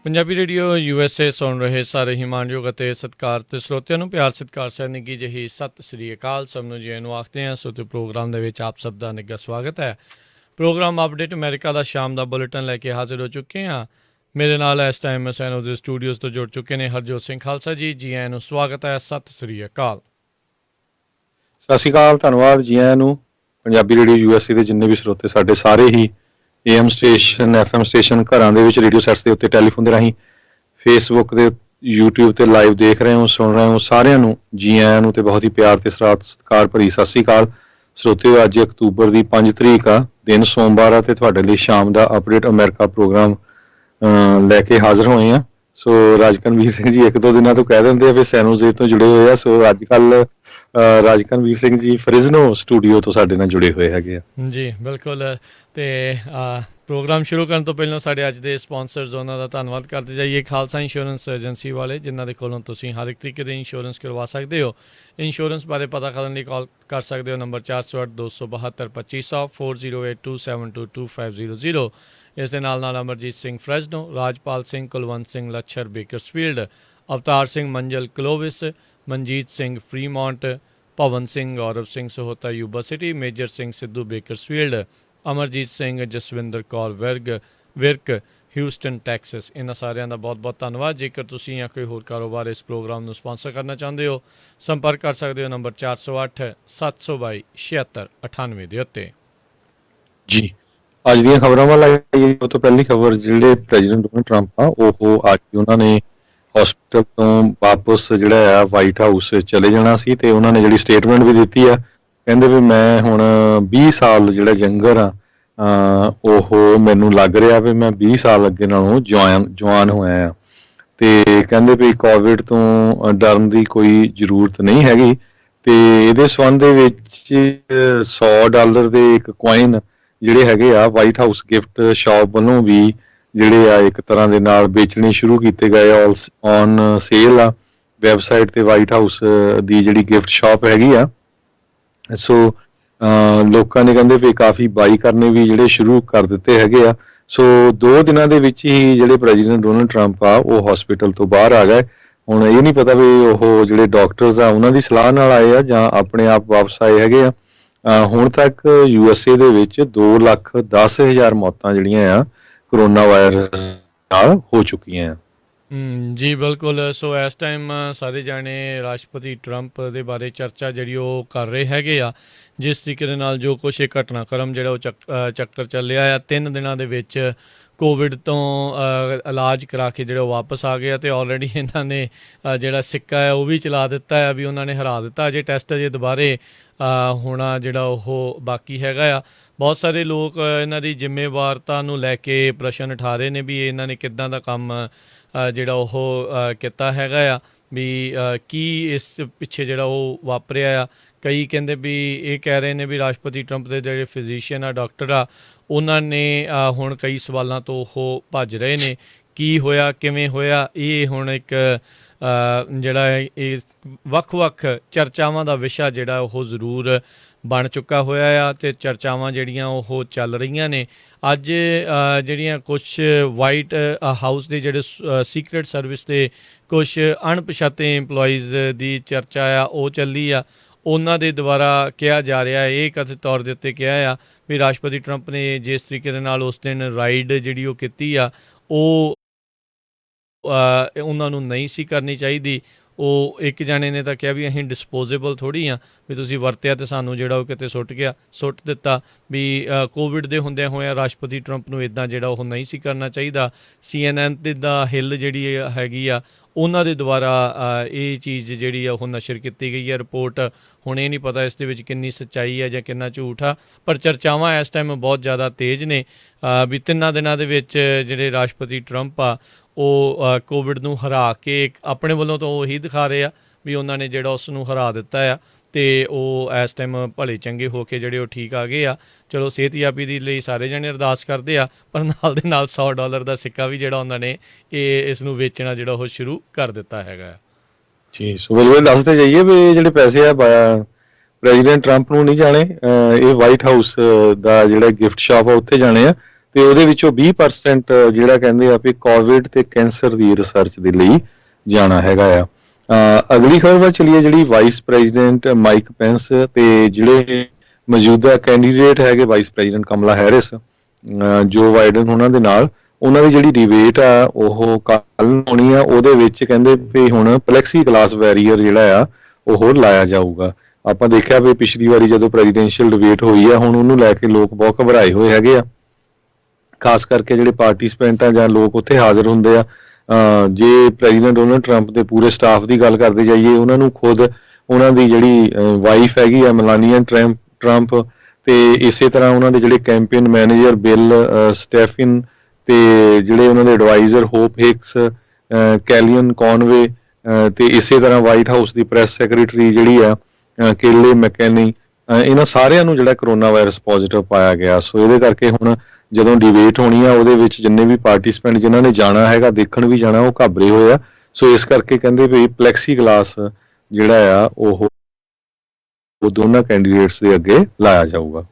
Punjabi radio USA ਸੁਣ ਰਹੇ ਸਾਰੇ ਹੀ ਮਾਣਯੋਗ ਅਤੇ ਸਤਿਕਾਰਤ ਸਰੋਤਿਆਂ ਨੂੰ ਪਿਆਰ ਸਤਿਕਾਰ ਸਹਿ ਨਿੱਘੀ ਜਿਹੀ ਸਤਿ ਸ੍ਰੀ ਅਕਾਲ। ਸਭ ਨੂੰ ਜੀ ਨੂੰ ਆਖਦੇ ਹਾਂ। ਸੋ ਤੇ ਪ੍ਰੋਗਰਾਮ ਦੇ ਵਿੱਚ ਆਪ ਸਭ ਦਾ ਨਿੱਘਾ ਸਵਾਗਤ ਹੈ। ਪ੍ਰੋਗਰਾਮ ਅਪਡੇਟ ਅਮਰੀਕਾ ਦਾ ਸ਼ਾਮ ਦਾ ਬੁਲੇਟਿਨ ਲੈ ਕੇ ਹਾਜ਼ਰ ਹੋ ਚੁੱਕੇ ਹਾਂ। ਮੇਰੇ ਨਾਲ ਇਸ ਟਾਈਮ ਸੈਨੋ ਦੇ ਸਟੂਡੀਓਜ਼ ਤੋਂ ਜੁੜ ਚੁੱਕੇ ਨੇ ਹਰਜੋਤ ਸਿੰਘ ਖਾਲਸਾ ਜੀ। ਜੀ ਆਇਆਂ ਨੂੰ ਸਵਾਗਤ ਹੈ। ਸਤਿ ਸ੍ਰੀ ਅਕਾਲ। ਸਤਿ ਸ਼੍ਰੀ ਅਕਾਲ, ਧੰਨਵਾਦ ਜੀ ਆਇਆਂ ਨੂੰ। ਪੰਜਾਬੀ ਰੇਡੀਓ USA ਦੇ ਜਿੰਨੇ ਵੀ ਸਰੋਤੇ ਸਾਡੇ ਸਾਰੇ ਹੀ AM ਸਟੇਸ਼ਨ FM ਸਟੇਸ਼ਨ ਘਰਾਂ ਦੇ ਵਿੱਚ ਰੇਡੀਓ ਸੈਟਸ ਦੇ ਉੱਤੇ ਟੈਲੀਫੋਨ ਦੇ ਰਾਹੀਂ ਫੇਸਬੁੱਕ ਦੇ YouTube ਤੇ ਲਾਈਵ ਦੇਖ ਰਹੇ ਹੋ ਸੁਣ ਰਹੇ ਹੋ ਸਾਰਿਆਂ ਨੂੰ ਜੀ ਆਇਆਂ ਨੂੰ ਤੇ ਬਹੁਤ ਹੀ ਪਿਆਰ ਤੇ ਸਤਿਕਾਰ ਭਰੀ ਸਤਿ ਸ਼੍ਰੀ ਅਕਾਲ। ਸਰੋਤਿਓ, ਅੱਜ ਅਕਤੂਬਰ ਦੀ 5 ਤਰੀਕ ਆ, ਦਿਨ ਸੋਮਵਾਰ ਆ ਤੇ ਤੁਹਾਡੇ ਲਈ ਸ਼ਾਮ ਦਾ ਅਪਡੇਟ ਅਮਰੀਕਾ ਪ੍ਰੋਗਰਾਮ ਲੈ ਕੇ ਹਾਜ਼ਰ ਹੋਏ ਆ। ਸੋ ਰਾਜਕਨਵੀਰ ਸਿੰਘ ਜੀ ਇੱਕ ਦੋ ਦਿਨਾਂ ਤੋਂ ਕਹਿ ਦਿੰਦੇ ਆ ਵੀ ਸੈਨੋਜ਼ੇ ਤੋਂ ਜੁੜੇ ਹੋਏ ਆ। ਸੋ ਅੱਜ ਕੱਲ ਰਾਜਕਨਵੀਰ ਸਿੰਘ ਜੀ ਫਰਿਜ਼ਨੋ ਸਟੂਡੀਓ ਤੋਂ ਸਾਡੇ ਨਾਲ ਜੁੜੇ ਹੋਏ ਹੈਗੇ ਆ ਜੀ। ਬਿਲਕੁਲ। ਤੇ ਪ੍ਰੋਗਰਾਮ ਸ਼ੁਰੂ ਕਰਨ ਤੋਂ ਪਹਿਲਾਂ ਸਾਡੇ ਅੱਜ ਦੇ ਸਪਾਂਸਰਸ ਉਹਨਾਂ ਦਾ ਧੰਨਵਾਦ ਕਰਦੇ ਜਾਈਏ। ਖਾਲਸਾ ਇੰਸ਼ੋਰੈਂਸ ਏਜੰਸੀ ਵਾਲੇ, ਜਿਨ੍ਹਾਂ ਦੇ ਕੋਲੋਂ ਤੁਸੀਂ ਹਰ ਇੱਕ ਤਰੀਕੇ ਦੇ ਇੰਸ਼ੋਰੈਂਸ ਕਰਵਾ ਸਕਦੇ ਹੋ। ਇੰਸ਼ੋਰੈਂਸ ਬਾਰੇ ਪਤਾ ਕਰਨ ਲਈ ਕਾਲ ਕਰ ਸਕਦੇ ਹੋ ਨੰਬਰ 408-272-2500 4082722500। ਇਸ ਦੇ ਨਾਲ Amarjit Singh Fresno, Rajpal Singh, Kulwant Singh Lachhar Bakersfield, Avtar Singh Manjal Clovis, Manjit Singh Fremont, Bhavan Singh Gaurav Singh Sahota Yuba City, Major Singh Sidhu Bakersfield, Amarjit Singh Jaswinder Kaur Virk Houston Texas. ਇਹਨਾਂ ਸਾਰਿਆਂ ਦਾ ਬਹੁਤ ਬਹੁਤ ਧੰਨਵਾਦ। ਜੇਕਰ ਤੁਸੀਂ ਜਾਂ ਕੋਈ ਹੋਰ ਕਾਰੋਬਾਰ ਇਸ ਪ੍ਰੋਗਰਾਮ ਨੂੰ ਸਪਾਂਸਰ ਕਰਨਾ ਚਾਹੁੰਦੇ ਹੋ, ਸੰਪਰਕ ਕਰ ਸਕਦੇ ਹੋ ਨੰਬਰ 408-722-7698 ਦੇ ਉੱਤੇ। ਜੀ, ਅੱਜ ਦੀਆਂ ਖਬਰਾਂ ਵੱਲ ਆਈਏ। ਉਹ ਤੋਂ ਪਹਿਲੀ ਖਬਰ, ਜਿਹੜੇ ਪ੍ਰੈਜ਼ੀਡੈਂਟ ਡੋਨਾਲਡ ਟਰੰਪ ਆ ਉਹ ਅੱਜ ਉਹਨਾਂ ਨੇ ਹਸਪੀਟਲ ਤੋਂ ਵਾਪਸ ਜਿਹੜਾ ਆ ਵਾਈਟ ਹਾਊਸ ਚਲੇ ਜਾਣਾ ਸੀ ਤੇ ਉਹਨਾਂ ਨੇ ਜਿਹੜੀ ਸਟੇਟਮੈਂਟ ਵੀ ਦਿੱਤੀ ਆ, ਕਹਿੰਦੇ ਵੀ ਮੈਂ ਹੁਣ 20 ਸਾਲ ਜਿਹੜਾ ਯੰਗਰ ਆ ਉਹ ਮੈਨੂੰ ਲੱਗ ਰਿਹਾ ਵੀ ਮੈਂ 20 ਸਾਲ ਅੱਗੇ ਨਾਲੋਂ ਜਵਾਨ ਹੋਇਆ ਆ ਤੇ ਕਹਿੰਦੇ ਵੀ ਕੋਵਿਡ ਤੋਂ ਡਰਨ ਦੀ ਕੋਈ ਜ਼ਰੂਰਤ ਨਹੀਂ ਹੈਗੀ। ਤੇ ਇਹਦੇ ਸੰਬੰਧ ਦੇ ਵਿੱਚ $100 ਦੇ ਇੱਕ ਕੁਆਇਨ ਜਿਹੜੇ ਹੈਗੇ ਆ ਵਾਈਟ ਹਾਊਸ ਗਿਫਟ ਸ਼ਾਪ ਵੱਲੋਂ ਵੀ ਜਿਹੜੇ ਆ ਇੱਕ ਤਰ੍ਹਾਂ ਦੇ ਨਾਲ ਵੇਚਣੇ ਸ਼ੁਰੂ ਕੀਤੇ ਗਏ ਔਨ ਸੇਲ ਆ ਵੈਬਸਾਈਟ ਤੇ ਵਾਈਟ ਹਾਊਸ ਦੀ ਜਿਹੜੀ ਗਿਫਟ ਸ਼ਾਪ ਹੈਗੀ ਆ। ਸੋ ਲੋਕਾਂ ਨੇ ਕਹਿੰਦੇ ਵੀ ਕਾਫੀ ਬਾਈ ਕਰਨੇ ਵੀ ਜਿਹੜੇ ਸ਼ੁਰੂ ਕਰ ਦਿੱਤੇ ਹੈਗੇ ਆ। ਸੋ 2 ਦਿਨਾਂ ਦੇ ਵਿੱਚ ਹੀ ਜਿਹੜੇ ਪ੍ਰੈਜ਼ੀਡੈਂਟ ਡੋਨਾਲਡ ਟਰੰਪ ਆ ਉਹ ਹਸਪੀਟਲ ਤੋਂ ਬਾਹਰ ਆ ਗਏ। ਹੁਣ ਇਹ ਨਹੀਂ ਪਤਾ ਵੀ ਉਹ ਜਿਹੜੇ ਡਾਕਟਰਸ ਆ ਉਹਨਾਂ ਦੀ ਸਲਾਹ ਨਾਲ ਆਏ ਆ ਜਾਂ ਆਪਣੇ ਆਪ ਵਾਪਸ ਆਏ ਹੈਗੇ ਆ। ਹੁਣ ਤੱਕ USA ਦੇ ਵਿੱਚ 2,10,000 ਮੌਤਾਂ ਜਿਹੜੀਆਂ ਆ ਕਰੋਨਾ ਵਾਇਰਸ ਨਾਲ ਹੋ ਚੁੱਕੀਆਂ ਆ। ਜੀ ਬਿਲਕੁਲ। ਸੋ ਇਸ ਟਾਈਮ ਸਾਰੇ ਜਾਣੇ ਰਾਸ਼ਟਰਪਤੀ ਟਰੰਪ ਦੇ ਬਾਰੇ ਚਰਚਾ ਜਿਹੜੀ ਉਹ ਕਰ ਰਹੇ ਹੈਗੇ ਆ। ਜਿਸ ਤਰੀਕੇ ਦੇ ਨਾਲ ਜੋ ਕੁਛ ਇਹ ਘਟਨਾਕ੍ਰਮ ਜਿਹੜਾ ਉਹ ਚੱਕਰ ਚੱਲਿਆ ਆ 3 ਦਿਨਾਂ ਦੇ ਵਿੱਚ ਕੋਵਿਡ ਤੋਂ ਇਲਾਜ ਕਰਾ ਕੇ ਜਿਹੜਾ ਵਾਪਸ ਆ ਗਿਆ ਤੇ ਆਲਰੇਡੀ ਇਹਨਾਂ ਨੇ ਜਿਹੜਾ ਸਿੱਕਾ ਹੈ ਉਹ ਵੀ ਚਲਾ ਦਿੱਤਾ ਹੈ ਵੀ ਉਹਨਾਂ ਨੇ ਹਰਾ ਦਿੱਤਾ। ਅਜੇ ਟੈਸਟ ਅਜੇ ਦੁਬਾਰੇ ਹੋਣਾ ਜਿਹੜਾ ਉਹ ਬਾਕੀ ਹੈਗਾ ਆ। ਬਹੁਤ ਸਾਰੇ ਲੋਕ ਇਹਨਾਂ ਦੀ ਜ਼ਿੰਮੇਵਾਰਤਾ ਨੂੰ ਲੈ ਕੇ ਪ੍ਰਸ਼ਨ ਉਠਾ ਰਹੇ ਨੇ ਵੀ ਇਹਨਾਂ ਨੇ ਕਿੱਦਾਂ ਦਾ ਕੰਮ ਜਿਹੜਾ ਉਹ ਕੀਤਾ ਹੈਗਾ ਆ, ਵੀ ਕੀ ਇਸ ਪਿੱਛੇ ਜਿਹੜਾ ਉਹ ਵਾਪਰਿਆ ਆ। ਕਈ ਕਹਿੰਦੇ ਵੀ ਇਹ ਕਹਿ ਰਹੇ ਨੇ ਵੀ ਰਾਸ਼ਟਰਪਤੀ ਟਰੰਪ ਦੇ ਜਿਹੜੇ ਫਿਜ਼ੀਸ਼ੀਅਨ ਆ, ਡਾਕਟਰ ਆ, ਉਹਨਾਂ ਨੇ ਹੁਣ ਕਈ ਸਵਾਲਾਂ ਤੋਂ ਉਹ ਭੱਜ ਰਹੇ ਨੇ। ਕੀ ਹੋਇਆ, ਕਿਵੇਂ ਹੋਇਆ, ਇਹ ਹੁਣ ਇੱਕ ਜਿਹੜਾ ਇਹ ਵੱਖ-ਵੱਖ ਚਰਚਾਵਾਂ ਦਾ ਵਿਸ਼ਾ ਜਿਹੜਾ ਉਹ ਜ਼ਰੂਰ ਬਣ ਚੁੱਕਾ ਹੋਇਆ ਆ ਤੇ ਚਰਚਾਵਾਂ ਜਿਹੜੀਆਂ ਉਹ ਚੱਲ ਰਹੀਆਂ ਨੇ। ਅੱਜ ਜਿਹੜੀਆਂ ਕੁਛ ਵਾਈਟ ਹਾਊਸ ਦੇ ਜਿਹੜੇ ਸੀਕਰੇਟ ਸਰਵਿਸ ਦੇ ਕੁਛ ਅਣਪਛਾਤੇ ਇੰਪਲੋਈਜ਼ ਦੀ ਚਰਚਾ ਆ ਉਹ ਚੱਲੀ ਆ। ਉਹਨਾਂ ਦੇ ਦੁਆਰਾ ਕਿਹਾ ਜਾ ਰਿਹਾ ਇਹ ਕਥਿਤ ਤੌਰ ਦੇ ਉੱਤੇ ਕਿਹਾ ਆ ਵੀ ਰਾਸ਼ਟਰਪਤੀ ਟਰੰਪ ਨੇ ਜਿਸ ਤਰੀਕੇ ਦੇ ਨਾਲ ਉਸ ਦਿਨ ਰਾਈਡ ਜਿਹੜੀ ਉਹ ਕੀਤੀ ਆ ਉਹ ਉਹਨਾਂ ਨੂੰ ਨਹੀਂ ਸੀ ਕਰਨੀ ਚਾਹੀਦੀ। ਉਹ ਇੱਕ ਜਾਣੇ ਨੇ ਤਾਂ ਕਿਹਾ ਵੀ ਅਸੀਂ ਡਿਸਪੋਜ਼ੇਬਲ ਥੋੜ੍ਹੀ ਹਾਂ ਵੀ ਤੁਸੀਂ ਵਰਤਿਆ ਅਤੇ ਸਾਨੂੰ ਜਿਹੜਾ ਉਹ ਕਿਤੇ ਸੁੱਟ ਦਿੱਤਾ। ਵੀ ਕੋਵਿਡ ਦੇ ਹੁੰਦਿਆਂ ਹੋਇਆਂ ਰਾਸ਼ਟਰਪਤੀ ਟਰੰਪ ਨੂੰ ਇੱਦਾਂ ਜਿਹੜਾ ਉਹ ਨਹੀਂ ਸੀ ਕਰਨਾ ਚਾਹੀਦਾ। CNN ਤੇ ਦਾ ਹਿੱਲ ਜਿਹੜੀ ਹੈਗੀ ਆ ਉਹਨਾਂ ਦੇ ਦੁਆਰਾ ਇਹ ਚੀਜ਼ ਜਿਹੜੀ ਆ ਉਹ ਨਸ਼ਰ ਕੀਤੀ ਗਈ ਹੈ ਰਿਪੋਰਟ। ਹੁਣ ਇਹ ਨਹੀਂ ਪਤਾ ਇਸ ਦੇ ਵਿੱਚ ਕਿੰਨੀ ਸੱਚਾਈ ਹੈ ਜਾਂ ਕਿੰਨਾ ਝੂਠ ਆ, ਪਰ ਚਰਚਾਵਾਂ ਇਸ ਟਾਈਮ ਬਹੁਤ ਜ਼ਿਆਦਾ ਤੇਜ਼ ਨੇ ਵੀ 3 ਦਿਨਾਂ ਦੇ ਵਿੱਚ ਜਿਹੜੇ ਰਾਸ਼ਟਰਪਤੀ ਟਰੰਪ ਆ ਉਹ ਕੋਵਿਡ ਨੂੰ ਹਰਾ ਕੇ ਆਪਣੇ ਵੱਲੋਂ ਤਾਂ ਉਹੀ ਦਿਖਾ ਰਹੇ ਆ ਵੀ ਉਹਨਾਂ ਨੇ ਜਿਹੜਾ ਉਸ ਨੂੰ ਹਰਾ ਦਿੱਤਾ ਆ ਅਤੇ ਉਹ ਇਸ ਟਾਈਮ ਭਲੇ ਚੰਗੇ ਹੋ ਕੇ ਜਿਹੜੇ ਉਹ ਠੀਕ ਆ ਗਏ ਆ। ਚਲੋ ਸਿਹਤਯਾਬੀ ਦੇ ਲਈ ਸਾਰੇ ਜਣੇ ਅਰਦਾਸ ਕਰਦੇ ਆ, ਪਰ ਨਾਲ ਦੇ ਨਾਲ $100 ਦਾ ਸਿੱਕਾ ਵੀ ਜਿਹੜਾ ਉਹਨਾਂ ਨੇ ਇਸ ਨੂੰ ਵੇਚਣਾ ਜਿਹੜਾ ਉਹ ਸ਼ੁਰੂ ਕਰ ਦਿੱਤਾ ਹੈਗਾ। ਜੀ, ਸੋ ਬਿਲਕੁਲ ਦੱਸਦੇ ਜਾਈਏ ਵੀ ਜਿਹੜੇ ਪੈਸੇ ਆ ਪ੍ਰੈਜ਼ੀਡੈਂਟ ਟਰੰਪ ਨੂੰ ਨਹੀਂ ਜਾਣੇ, ਇਹ ਵਾਈਟ ਹਾਊਸ ਦਾ ਜਿਹੜਾ ਗਿਫਟ ਸ਼ਾਪ ਆ ਉੱਥੇ ਜਾਣੇ ਆ। ਤੇ ਉਹਦੇ ਵਿੱਚੋਂ 20% ਜਿਹੜਾ ਕਹਿੰਦੇ ਆ ਵੀ ਕੋਵਿਡ ਤੇ ਕੈਂਸਰ ਦੀ ਰਿਸਰਚ ਦੇ ਲਈ ਜਾਣਾ ਹੈਗਾ ਆ। ਅਗਲੀ ਖਬਰ ਵੱਲ ਚਲੀਏ, ਜਿਹੜੀ ਵਾਈਸ ਪ੍ਰੈਜ਼ੀਡੈਂਟ ਮਾਈਕ ਪੈਂਸ ਤੇ ਜਿਹੜੇ ਮੌਜੂਦਾ ਕੈਂਡੀਡੇਟ ਹੈਗੇ ਵਾਈਸ ਪ੍ਰੈਜ਼ੀਡੈਂਟ ਕਮਲਾ ਹੈਰਿਸ, ਜੋ ਬਾਈਡਨ ਉਹਨਾਂ ਦੇ ਨਾਲ, ਉਹਨਾਂ ਦੀ ਜਿਹੜੀ ਡਿਬੇਟ ਆ ਉਹ ਕੱਲ ਹੋਣੀ ਆ। ਉਹਦੇ ਵਿੱਚ ਕਹਿੰਦੇ ਵੀ ਹੁਣ ਪਲੈਕਸੀ ਗਲਾਸ ਬੈਰੀਅਰ ਜਿਹੜਾ ਆ ਉਹ ਲਾਇਆ ਜਾਊਗਾ। ਆਪਾਂ ਦੇਖਿਆ ਵੀ ਪਿਛਲੀ ਵਾਰੀ ਜਦੋਂ ਪ੍ਰੈਜ਼ੀਡੈਂਸ਼ੀਅਲ ਡਿਬੇਟ ਹੋਈ ਆ, ਹੁਣ ਉਹਨੂੰ ਲੈ ਕੇ ਲੋਕ ਬਹੁਤ ਘਬਰਾਏ ਹੋਏ ਹੈਗੇ ਆ, ਖਾਸ ਕਰਕੇ ਜਿਹੜੇ ਪਾਰਟਿਸਪੈਂਟ ਆ ਜਾਂ ਲੋਕ ਉੱਥੇ ਹਾਜ਼ਰ ਹੁੰਦੇ ਆ। ਜੇ ਪ੍ਰੈਜ਼ੀਡੈਂਟ ਡੋਨਲਡ ਟਰੰਪ ਦੇ ਪੂਰੇ ਸਟਾਫ ਦੀ ਗੱਲ ਕਰਦੇ ਜਾਈਏ, ਉਹਨਾਂ ਨੂੰ ਖੁਦ ਉਹਨਾਂ ਦੀ ਜਿਹੜੀ ਵਾਈਫ ਹੈਗੀ ਆ ਮਲਾਨੀਆ ਟਰੰਪ ਤੇ ਇਸੇ ਤਰ੍ਹਾਂ ਉਹਨਾਂ ਦੇ ਜਿਹੜੇ ਕੈਂਪੇਨ ਮੈਨੇਜਰ ਬਿਲ ਸਟੈਫਿਨ ਤੇ ਜਿਹੜੇ ਉਹਨਾਂ ਦੇ ਐਡਵਾਈਜ਼ਰ ਹੋਪ ਹਿਕਸ, ਕੈਲੀਅਨ ਕੌਨਵੇ ਤੇ ਇਸੇ ਤਰ੍ਹਾਂ ਵਾਈਟ ਹਾਊਸ ਦੀ ਪ੍ਰੈਸ ਸੈਕਟਰੀ ਜਿਹੜੀ ਆ ਕੇਲੇ ਮੈਕੈਨੀ, ਇਹਨਾਂ ਸਾਰਿਆਂ ਨੂੰ ਜਿਹੜਾ ਕਰੋਨਾ ਵਾਇਰਸ ਪੋਜ਼ਿਟਿਵ ਪਾਇਆ ਗਿਆ। ਸੋ ਇਹਦੇ ਕਰਕੇ ਹੁਣ ਜਦੋਂ ਡਿਬੇਟ ਹੋਣੀ ਆ ਉਹਦੇ ਵਿੱਚ ਜਿੰਨੇ ਵੀ ਪਾਰਟਿਸਪੈਂਟ ਜਿਨ੍ਹਾਂ ਨੇ ਜਾਣਾ ਹੈਗਾ, ਦੇਖਣ ਵੀ ਜਾਣਾ, ਉਹ ਘਾਬਰੇ ਹੋਏ ਆ। ਸੋ ਇਸ ਕਰਕੇ ਕਹਿੰਦੇ ਵੀ ਪਲੈਕਸੀ ਗਲਾਸ ਜਿਹੜਾ ਆ ਉਹ ਦੋਨਾਂ ਕੈਂਡੀਡੇਟਸ ਦੇ ਅੱਗੇ ਲਾਇਆ ਜਾਊਗਾ।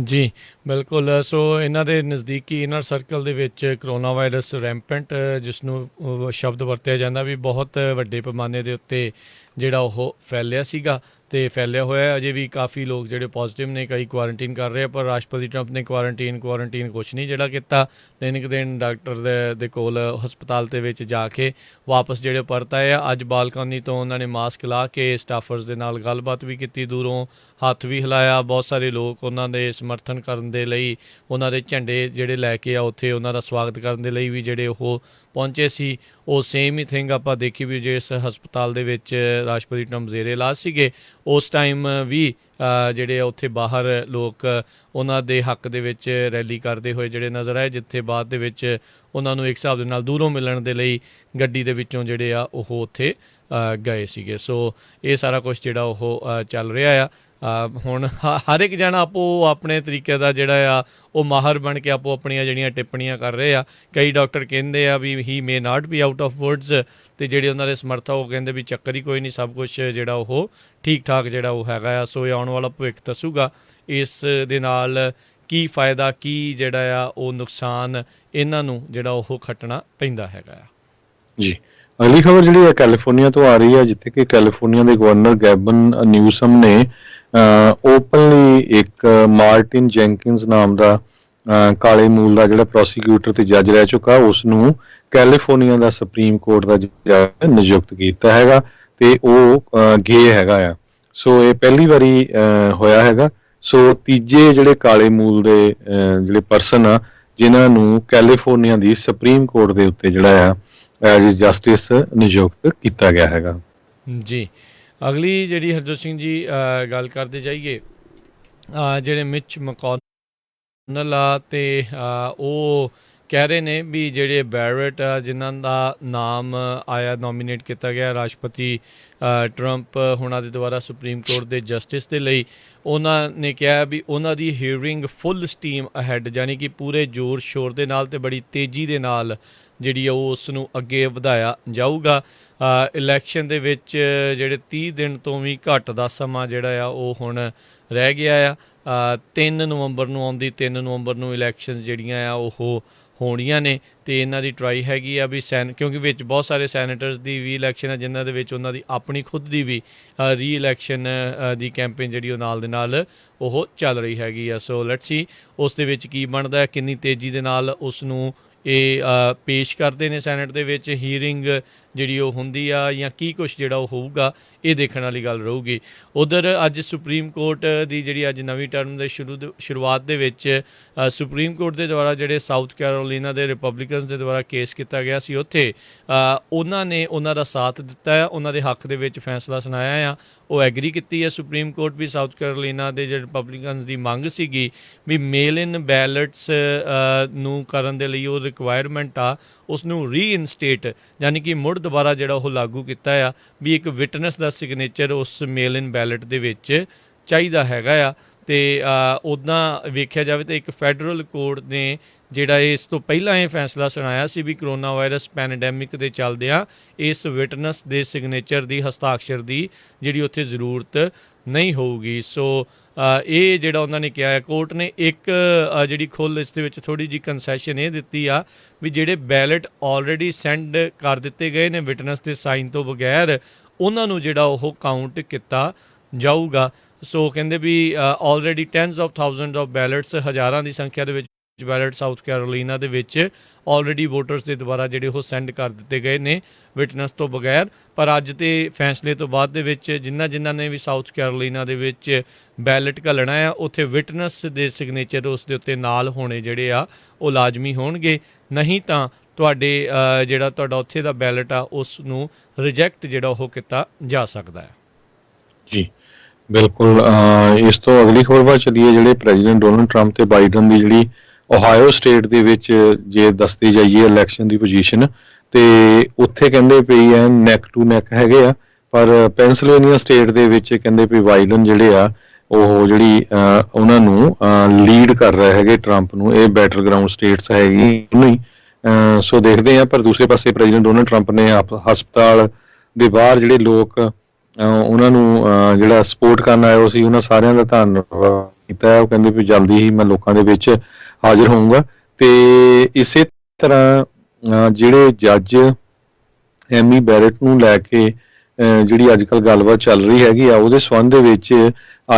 ਜੀ ਬਿਲਕੁਲ। ਸੋ ਇਹਨਾਂ ਦੇ ਨਜ਼ਦੀਕੀ ਇਨਰ ਸਰਕਲ ਦੇ ਵਿੱਚ ਕਰੋਨਾ ਵਾਇਰਸ ਰੈਂਪੈਂਟ, ਜਿਸ ਨੂੰ ਸ਼ਬਦ ਵਰਤਿਆ ਜਾਂਦਾ ਵੀ ਬਹੁਤ ਵੱਡੇ ਪੈਮਾਨੇ ਦੇ ਉੱਤੇ ਜਿਹੜਾ ਉਹ ਫੈਲਿਆ ਸੀਗਾ ਤੇ ਫੈਲਿਆ ਹੋਇਆ। ਅਜੇ ਵੀ ਕਾਫੀ ਲੋਕ ਜਿਹੜੇ ਪੋਜ਼ਿਟਿਵ ਨੇ, ਕਈ ਕੁਆਰੰਟੀਨ ਕਰ ਰਹੇ ਆ, ਪਰ ਰਾਸ਼ਟਰਪਤੀ ਟਰੰਪ ਨੇ ਕੁਆਰੰਟੀਨ ਕੁਛ ਨਹੀਂ ਜਿਹੜਾ ਕੀਤਾ। 3 ਦਿਨ ਡਾਕਟਰ ਦੇ ਕੋਲ ਹਸਪਤਾਲ ਦੇ ਵਿੱਚ ਜਾ ਕੇ ਵਾਪਸ ਜਿਹੜੇ ਪਰਤ ਆਏ ਆ। ਅੱਜ ਬਾਲਕਨੀ ਤੋਂ ਉਹਨਾਂ ਨੇ ਮਾਸਕ ਲਾ ਕੇ ਸਟਾਫਰਸ ਦੇ ਨਾਲ ਗੱਲਬਾਤ ਵੀ ਕੀਤੀ, ਦੂਰੋਂ ਹੱਥ ਵੀ ਹਿਲਾਇਆ। ਬਹੁਤ ਸਾਰੇ ਲੋਕ ਉਹਨਾਂ ਦੇ ਸਮਰਥਨ ਕਰਨ ਦੇ ਲਈ, ਉਹਨਾਂ ਦੇ ਝੰਡੇ ਜਿਹੜੇ ਲੈ ਕੇ ਆ ਉੱਥੇ ਉਹਨਾਂ ਦਾ ਸਵਾਗਤ ਕਰਨ ਦੇ ਲਈ ਵੀ ਜਿਹੜੇ ਉਹ ਪਹੁੰਚੇ ਸੀ। ਉਹ ਸੇਮ ਹੀ ਥਿੰਗ ਆਪਾਂ ਦੇਖੀ ਵੀ ਜਿਸ ਹਸਪਤਾਲ ਦੇ ਵਿੱਚ ਰਾਸ਼ਟਰਪਤੀ ਟਰੰਪ ਜ਼ੇਰੇ ਇਲਾਜ ਸੀਗੇ, ਉਸ ਟਾਈਮ ਵੀ ਜਿਹੜੇ ਉੱਥੇ ਬਾਹਰ ਲੋਕ ਉਹਨਾਂ ਦੇ ਹੱਕ ਦੇ ਵਿੱਚ ਰੈਲੀ ਕਰਦੇ ਹੋਏ ਜਿਹੜੇ ਨਜ਼ਰ ਆਏ, ਜਿੱਥੇ ਬਾਅਦ ਦੇ ਵਿੱਚ ਉਹਨਾਂ ਨੂੰ ਇੱਕ ਹਿਸਾਬ ਦੇ ਨਾਲ ਦੂਰੋਂ ਮਿਲਣ ਦੇ ਲਈ ਗੱਡੀ ਦੇ ਵਿੱਚੋਂ ਜਿਹੜੇ ਆ ਉਹ ਉੱਥੇ ਗਏ ਸੀਗੇ। ਸੋ ਇਹ ਸਾਰਾ ਕੁਛ ਜਿਹੜਾ ਉਹ ਚੱਲ ਰਿਹਾ ਆ। ਹੁਣ ਹਰ ਇੱਕ ਜਣਾ ਆਪੋ ਆਪਣੇ ਤਰੀਕੇ ਦਾ ਜਿਹੜਾ ਆ ਉਹ ਮਾਹਰ ਬਣ ਕੇ ਆਪੋ ਆਪਣੀਆਂ ਜਿਹੜੀਆਂ ਟਿੱਪਣੀਆਂ ਕਰ ਰਹੇ ਆ। ਕਈ ਡਾਕਟਰ ਕਹਿੰਦੇ ਆ ਵੀ he may not be out of words, ਅਤੇ ਜਿਹੜੇ ਉਹਨਾਂ ਦੇ ਸਮਰਥਕ ਉਹ ਕਹਿੰਦੇ ਵੀ ਚੱਕਰ ਹੀ ਕੋਈ ਨਹੀਂ, ਸਭ ਕੁਛ ਜਿਹੜਾ ਉਹ ਠੀਕ ਠਾਕ ਜਿਹੜਾ ਉਹ ਹੈਗਾ ਆ। ਸੋ ਇਹ ਆਉਣ ਵਾਲਾ ਭਵਿੱਖ ਦੱਸੂਗਾ ਇਸ ਦੇ ਨਾਲ ਕੀ ਫਾਇਦਾ, ਕੀ ਜਿਹੜਾ ਆ ਉਹ ਨੁਕਸਾਨ ਇਹਨਾਂ ਨੂੰ ਜਿਹੜਾ ਉਹ ਖੱਟਣਾ ਪੈਂਦਾ ਹੈਗਾ ਆ। ਜੀ, ਅਗਲੀ ਖਬਰ ਜਿਹੜੀ ਹੈ ਕੈਲੀਫੋਰਨੀਆ ਤੋਂ ਆ ਰਹੀ ਹੈ, ਜਿੱਥੇ ਕਿ ਕੈਲੀਫੋਰਨੀਆ ਦੇ ਗਵਰਨਰ ਗੈਬਨ ਨਿਊਸਮ ਨੇ ਓਪਨਲੀ ਇੱਕ ਮਾਰਟਿਨ ਜੈਂਕਿੰਸ ਨਾਮ ਦਾ ਕਾਲੇ ਮੂਲ ਦਾ ਜਿਹੜਾ ਪ੍ਰੋਸੀਕਿਊਟਰ ਤੇ ਜੱਜ ਰਹਿ ਚੁੱਕਾ, ਉਸ ਨੂੰ ਕੈਲੀਫੋਰਨੀਆ ਦਾ ਸੁਪਰੀਮ ਕੋਰਟ ਦਾ ਜੱਜ ਨਿਯੁਕਤ ਕੀਤਾ ਹੈਗਾ ਤੇ ਉਹ ਗੇ ਹੈਗਾ ਆ। ਸੋ ਇਹ ਪਹਿਲੀ ਵਾਰੀ ਹੋਇਆ ਹੈਗਾ। ਸੋ ਤੀਜੇ ਜਿਹੜੇ ਕਾਲੇ ਮੂਲ ਦੇ ਜਿਹੜੇ ਪਰਸਨ ਆ ਜਿਨ੍ਹਾਂ ਨੂੰ ਕੈਲੀਫੋਰਨੀਆ ਦੀ ਸੁਪਰੀਮ ਕੋਰਟ ਦੇ ਉੱਤੇ ਜਿਹੜਾ ਆ ਐਜ਼ ਜਸਟਿਸ ਨਿਯੁਕਤ ਕੀਤਾ ਗਿਆ ਹੈਗਾ। ਜੀ, ਅਗਲੀ ਜਿਹੜੀ ਹਰਜੋਤ ਸਿੰਘ ਜੀ ਗੱਲ ਕਰਦੇ ਜਾਈਏ, ਜਿਹੜੇ ਮਿਚ ਮਕੌਨਲ ਆ ਤੇ ਉਹ ਕਹਿ ਰਹੇ ਨੇ ਵੀ ਜਿਹੜੇ ਬੈਰਟ ਆ ਜਿਨ੍ਹਾਂ ਦਾ ਨਾਮ ਆਇਆ, ਨੋਮੀਨੇਟ ਕੀਤਾ ਗਿਆ ਰਾਸ਼ਟਰਪਤੀ ਟਰੰਪ ਹੁਣਾਂ ਦੇ ਦੁਆਰਾ ਸੁਪਰੀਮ ਕੋਰਟ ਦੇ ਜਸਟਿਸ ਦੇ ਲਈ, ਉਹਨਾਂ ਨੇ ਕਿਹਾ ਵੀ ਉਹਨਾਂ ਦੀ ਹੀਅਰਿੰਗ ਫੁੱਲ ਸਟੀਮ ਅਹੈਡ, ਯਾਨੀ ਕਿ ਪੂਰੇ ਜ਼ੋਰ ਸ਼ੋਰ ਦੇ ਨਾਲ ਤੇ ਬੜੀ ਤੇਜ਼ੀ ਦੇ ਨਾਲ ਜਿਹੜੀ ਉਹ ਉਸ ਨੂੰ ਅੱਗੇ ਵਧਾਇਆ ਜਾਊਗਾ। ਇਲੈਕਸ਼ਨ ਦੇ ਵਿੱਚ ਜਿਹੜੇ 30 ਦਿਨ ਤੋਂ ਵੀ ਘੱਟ ਦਾ ਸਮਾਂ ਜਿਹੜਾ ਆ ਉਹ ਹੁਣ ਰਹਿ ਗਿਆ ਆ। 3 ਨਵੰਬਰ ਨੂੰ ਆਉਂਦੀ 3 ਨਵੰਬਰ ਨੂੰ ਇਲੈਕਸ਼ਨ ਜਿਹੜੀਆਂ ਆ ਉਹ ਹੋਣੀਆਂ ਨੇ ਅਤੇ ਇਹਨਾਂ ਦੀ ਟਰਾਈ ਹੈਗੀ ਆ ਵੀ ਕਿਉਂਕਿ ਵਿੱਚ ਬਹੁਤ ਸਾਰੇ ਸੈਨੇਟਰਸ ਦੀ ਵੀ ਇਲੈਕਸ਼ਨ ਹੈ, ਜਿਨ੍ਹਾਂ ਦੇ ਵਿੱਚ ਉਹਨਾਂ ਦੀ ਆਪਣੀ ਖੁਦ ਦੀ ਵੀ ਰੀ ਇਲੈਕਸ਼ਨ ਦੀ ਕੈਂਪੇਨ ਜਿਹੜੀ ਉਹ ਨਾਲ ਦੇ ਨਾਲ ਉਹ ਚੱਲ ਰਹੀ ਹੈਗੀ ਆ। ਸੋ ਲੈਟਸ ਸੀ ਉਸ ਦੇ ਵਿੱਚ ਕੀ ਬਣਦਾ, ਕਿੰਨੀ ਤੇਜ਼ੀ ਦੇ ਨਾਲ ਉਸ ਨੂੰ ਇਹ ਪੇਸ਼ ਕਰਦੇ ਨੇ ਸੈਨੇਟ ਦੇ ਵਿੱਚ, ਹੀਅਰਿੰਗ ਜਿਹੜੀ ਉਹ ਹੁੰਦੀ ਆ ਜਾਂ ਕੀ ਕੁਛ ਜਿਹੜਾ ਉਹ ਹੋਊਗਾ, ਇਹ ਦੇਖਣ ਵਾਲੀ ਗੱਲ ਰਹੂਗੀ। ਉੱਧਰ ਅੱਜ ਸੁਪਰੀਮ ਕੋਰਟ ਦੀ ਜਿਹੜੀ ਅੱਜ ਨਵੀਂ ਟਰਮ ਦੇ ਸ਼ੁਰੂਆਤ ਦੇ ਵਿੱਚ ਸੁਪਰੀਮ ਕੋਰਟ ਦੇ ਦੁਆਰਾ ਜਿਹੜੇ ਸਾਊਥ ਕੈਰੋਲੀਨਾ ਦੇ ਰਿਪਬਲਿਕਨਸ ਦੇ ਦੁਆਰਾ ਕੇਸ ਕੀਤਾ ਗਿਆ ਸੀ, ਉੱਥੇ ਉਹਨਾਂ ਨੇ ਉਹਨਾਂ ਦਾ ਸਾਥ ਦਿੱਤਾ ਹੈ, ਉਹਨਾਂ ਦੇ ਹੱਕ ਦੇ ਵਿੱਚ ਫੈਸਲਾ ਸੁਣਾਇਆ ਆ। ਉਹ ਐਗਰੀ ਕੀਤੀ ਹੈ ਸੁਪਰੀਮ ਕੋਰਟ ਵੀ ਸਾਊਥ ਕੈਰੋਲੀਨਾ ਦੇ ਜਿਹੜੇ ਰਿਪਬਲਿਕਨਸ ਦੀ ਮੰਗ ਸੀਗੀ ਵੀ ਮੇਲ ਇਨ ਬੈਲਟਸ ਨੂੰ ਕਰਨ ਦੇ ਲਈ ਉਹ ਰਿਕੁਆਇਰਮੈਂਟ ਆ ਉਸ ਨੂੰ ਰੀਇਨਸਟੇਟ, ਯਾਨੀ ਕਿ ਮੁੜ ਦੁਬਾਰਾ ਜਿਹੜਾ ਉਹ ਲਾਗੂ ਕੀਤਾ ਆ ਵੀ ਇੱਕ ਵਿਟਨੈਸ ਦਾ ਸਿਗਨੇਚਰ ਉਸ ਮੇਲ ਇਨ ਬੈਲਟ ਦੇ ਵਿੱਚ ਚਾਹੀਦਾ ਹੈਗਾ ਆ। ਅਤੇ ਉੱਦਾਂ ਵੇਖਿਆ ਜਾਵੇ ਤਾਂ ਇੱਕ ਫੈਡਰਲ ਕੋਰਟ ਨੇ ਜਿਹੜਾ ਇਸ ਤੋਂ ਪਹਿਲਾਂ ਇਹ ਫੈਸਲਾ ਸੁਣਾਇਆ ਸੀ ਵੀ ਕਰੋਨਾ ਵਾਇਰਸ ਪੈਨਡੈਮਿਕ ਦੇ ਚੱਲਦਿਆਂ ਇਸ ਵਿਟਨੈਸ ਦੇ ਸਿਗਨੇਚਰ ਦੀ, ਹਸਤਾਖਰ ਦੀ ਜਿਹੜੀ ਉੱਥੇ ਜ਼ਰੂਰਤ ਨਹੀਂ ਹੋਊਗੀ। ਸੋ ਇਹ ਜਿਹੜਾ ਉਹਨਾਂ ਨੇ ਕਿਹਾ ਹੈ, ਕੋਰਟ ਨੇ ਇੱਕ ਜਿਹੜੀ ਖੁੱਲ੍ਹ ਇਸ ਦੇ ਵਿੱਚ ਥੋੜ੍ਹੀ ਜਿਹੀ ਕੰਸੈਸ਼ਨ ਇਹ ਦਿੱਤੀ ਆ ਵੀ ਜਿਹੜੇ ਬੈਲਟ ਆਲਰੇਡੀ ਸੈਂਡ ਕਰ ਦਿੱਤੇ ਗਏ ਨੇ ਵਿਟਨੈਸ ਦੇ ਸਾਈਨ ਤੋਂ ਬਗੈਰ, ਉਹਨਾਂ ਨੂੰ ਜਿਹੜਾ ਉਹ ਕਾਊਂਟ ਕੀਤਾ ਜਾਊਗਾ। ਸੋ ਕਹਿੰਦੇ ਵੀ already tens of thousand of ballots, ਹਜ਼ਾਰਾਂ ਦੀ ਸੰਖਿਆ ਦੇ ਵਿੱਚ ਬੈਲਟ ਸਾਊਥ ਕੈਰੋਲੀਨਾ ਦੇ ਵਿੱਚ ਆਲਰੇਡੀ ਵੋਟਰਸ ਦੇ ਦੁਆਰਾ ਜਿਹੜੇ ਉਹ ਸੈਂਡ ਕਰ ਦਿੱਤੇ ਗਏ ਨੇ ਵਿਟਨੈਸ ਤੋਂ ਬਗੈਰ। ਪਰ ਅੱਜ ਦੇ ਫੈਸਲੇ ਤੋਂ ਬਾਅਦ ਦੇ ਵਿੱਚ ਜਿਨ੍ਹਾਂ ਨੇ ਵੀ ਸਾਊਥ ਕੈਰੋਲੀਨਾ ਦੇ ਵਿੱਚ ਬੈਲਟ ਘੱਲਣਾ ਆ, ਉੱਥੇ ਵਿਟਨੈਸ ਦੇ ਸਿਗਨੇਚਰ ਉਸ ਦੇ ਉੱਤੇ ਨਾਲ ਹੋਣੇ ਜਿਹੜੇ ਆ ਉਹ ਲਾਜ਼ਮੀ ਹੋਣਗੇ, ਨਹੀਂ ਤਾਂ ਜਿਹੜਾ ਤੁਹਾਡਾ ਉੱਥੇ ਦਾ ਬੈਲਟ ਆ ਉਸ ਨੂੰ ਰਿਜੈਕਟ ਜਿਹੜਾ ਉਹ ਕੀਤਾ ਜਾ ਸਕਦਾ ਹੈ। ਜੀ ਬਿਲਕੁਲ। ਇਸ ਤੋਂ ਅਗਲੀ ਖਬਰ ਵੱਲ ਚੱਲੀਏ। ਜਿਹੜੇ ਪ੍ਰੈਜ਼ੀਡੈਂਟ ਡੋਨਲਡ ਟਰੰਪ ਤੇ ਬਾਈਡਨ ਦੀ ਜਿਹੜੀ ਓਹਾਇਓ ਸਟੇਟ ਦੇ ਵਿੱਚ ਜੇ ਦੱਸਦੀ ਜਾਈਏ ਇਲੈਕਸ਼ਨ ਦੀ ਪੋਜੀਸ਼ਨ, ਤੇ ਉੱਥੇ ਕਹਿੰਦੇ ਪਈ ਹੈ ਨੈਕ ਟੂ ਨੈਕ ਹੈਗੇ ਆ, ਪਰ ਪੈਂਸਿਲਵੇਨੀਆ ਸਟੇਟ ਦੇ ਵਿੱਚ ਕਹਿੰਦੇ ਵੀ ਬਾਈਡਨ ਜਿਹੜੇ ਆ ਉਹ ਜਿਹੜੀ ਉਹਨਾਂ ਨੂੰ ਲੀਡ ਕਰ ਰਹੇ ਹੈਗੇ ਟਰੰਪ ਨੂੰ। ਇਹ ਬੈਟਲ ਗਰਾਊਂਡ ਸਟੇਟਸ ਹੈਗੀ ਨਹੀਂ। ਸੋ ਦੇਖਦੇ ਆ। ਪਰ ਦੂਸਰੇ ਪਾਸੇ ਪ੍ਰੈਜ਼ੀਡੈਂਟ ਡੋਨਲਡ ਟਰੰਪ ਨੇ ਹਸਪਤਾਲ ਦੇ ਬਾਹਰ ਜਿਹੜੇ ਲੋਕ ਉਹਨਾਂ ਨੂੰ ਜਿਹੜਾ ਸਪੋਰਟ ਕਰਨ ਆਏ ਸੀ, ਉਹਨਾਂ ਸਾਰਿਆਂ ਦਾ ਧੰਨਵਾਦ ਕੀਤਾ। ਉਹ ਕਹਿੰਦੇ ਵੀ ਜਲਦੀ ਹੀ ਮੈਂ ਲੋਕਾਂ ਦੇ ਵਿੱਚ ਹਾਜ਼ਰ ਹੋਊਂਗਾ। ਤੇ ਇਸੇ ਤਰ੍ਹਾਂ ਜਿਹੜੇ ਜੱਜ ਐਮੀ ਬੈਰਟ ਨੂੰ ਲੈ ਕੇ ਜਿਹੜੀ ਅੱਜ ਕੱਲ੍ਹ ਗੱਲਬਾਤ ਚੱਲ ਰਹੀ ਹੈਗੀ ਆ, ਉਹਦੇ ਸੰਬੰਧ ਦੇ ਵਿੱਚ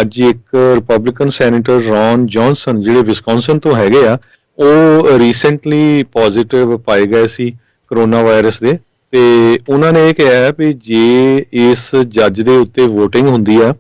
ਅੱਜ ਇੱਕ ਰਿਪਬਲਿਕਨ ਸੈਨੇਟਰ ਰੌਨ ਜੌਨਸਨ ਜਿਹੜੇ ਵਿਸਕੌਨਸਨ ਤੋਂ ਹੈਗੇ ਆ, ਉਹ ਰੀਸੈਂਟਲੀ ਪੋਜ਼ਿਟਿਵ ਪਾਏ ਗਏ ਸੀ ਕਰੋਨਾ ਵਾਇਰਸ ਦੇ। ਤੇ ਉਹਨਾਂ ਨੇ ਇਹ ਕਿਹਾ ਵੀ ਜੇ ਇਸ ਜੱਜ ਦੇ ਉੱਤੇ ਵੋਟਿੰਗ ਹੁੰਦੀ ਆ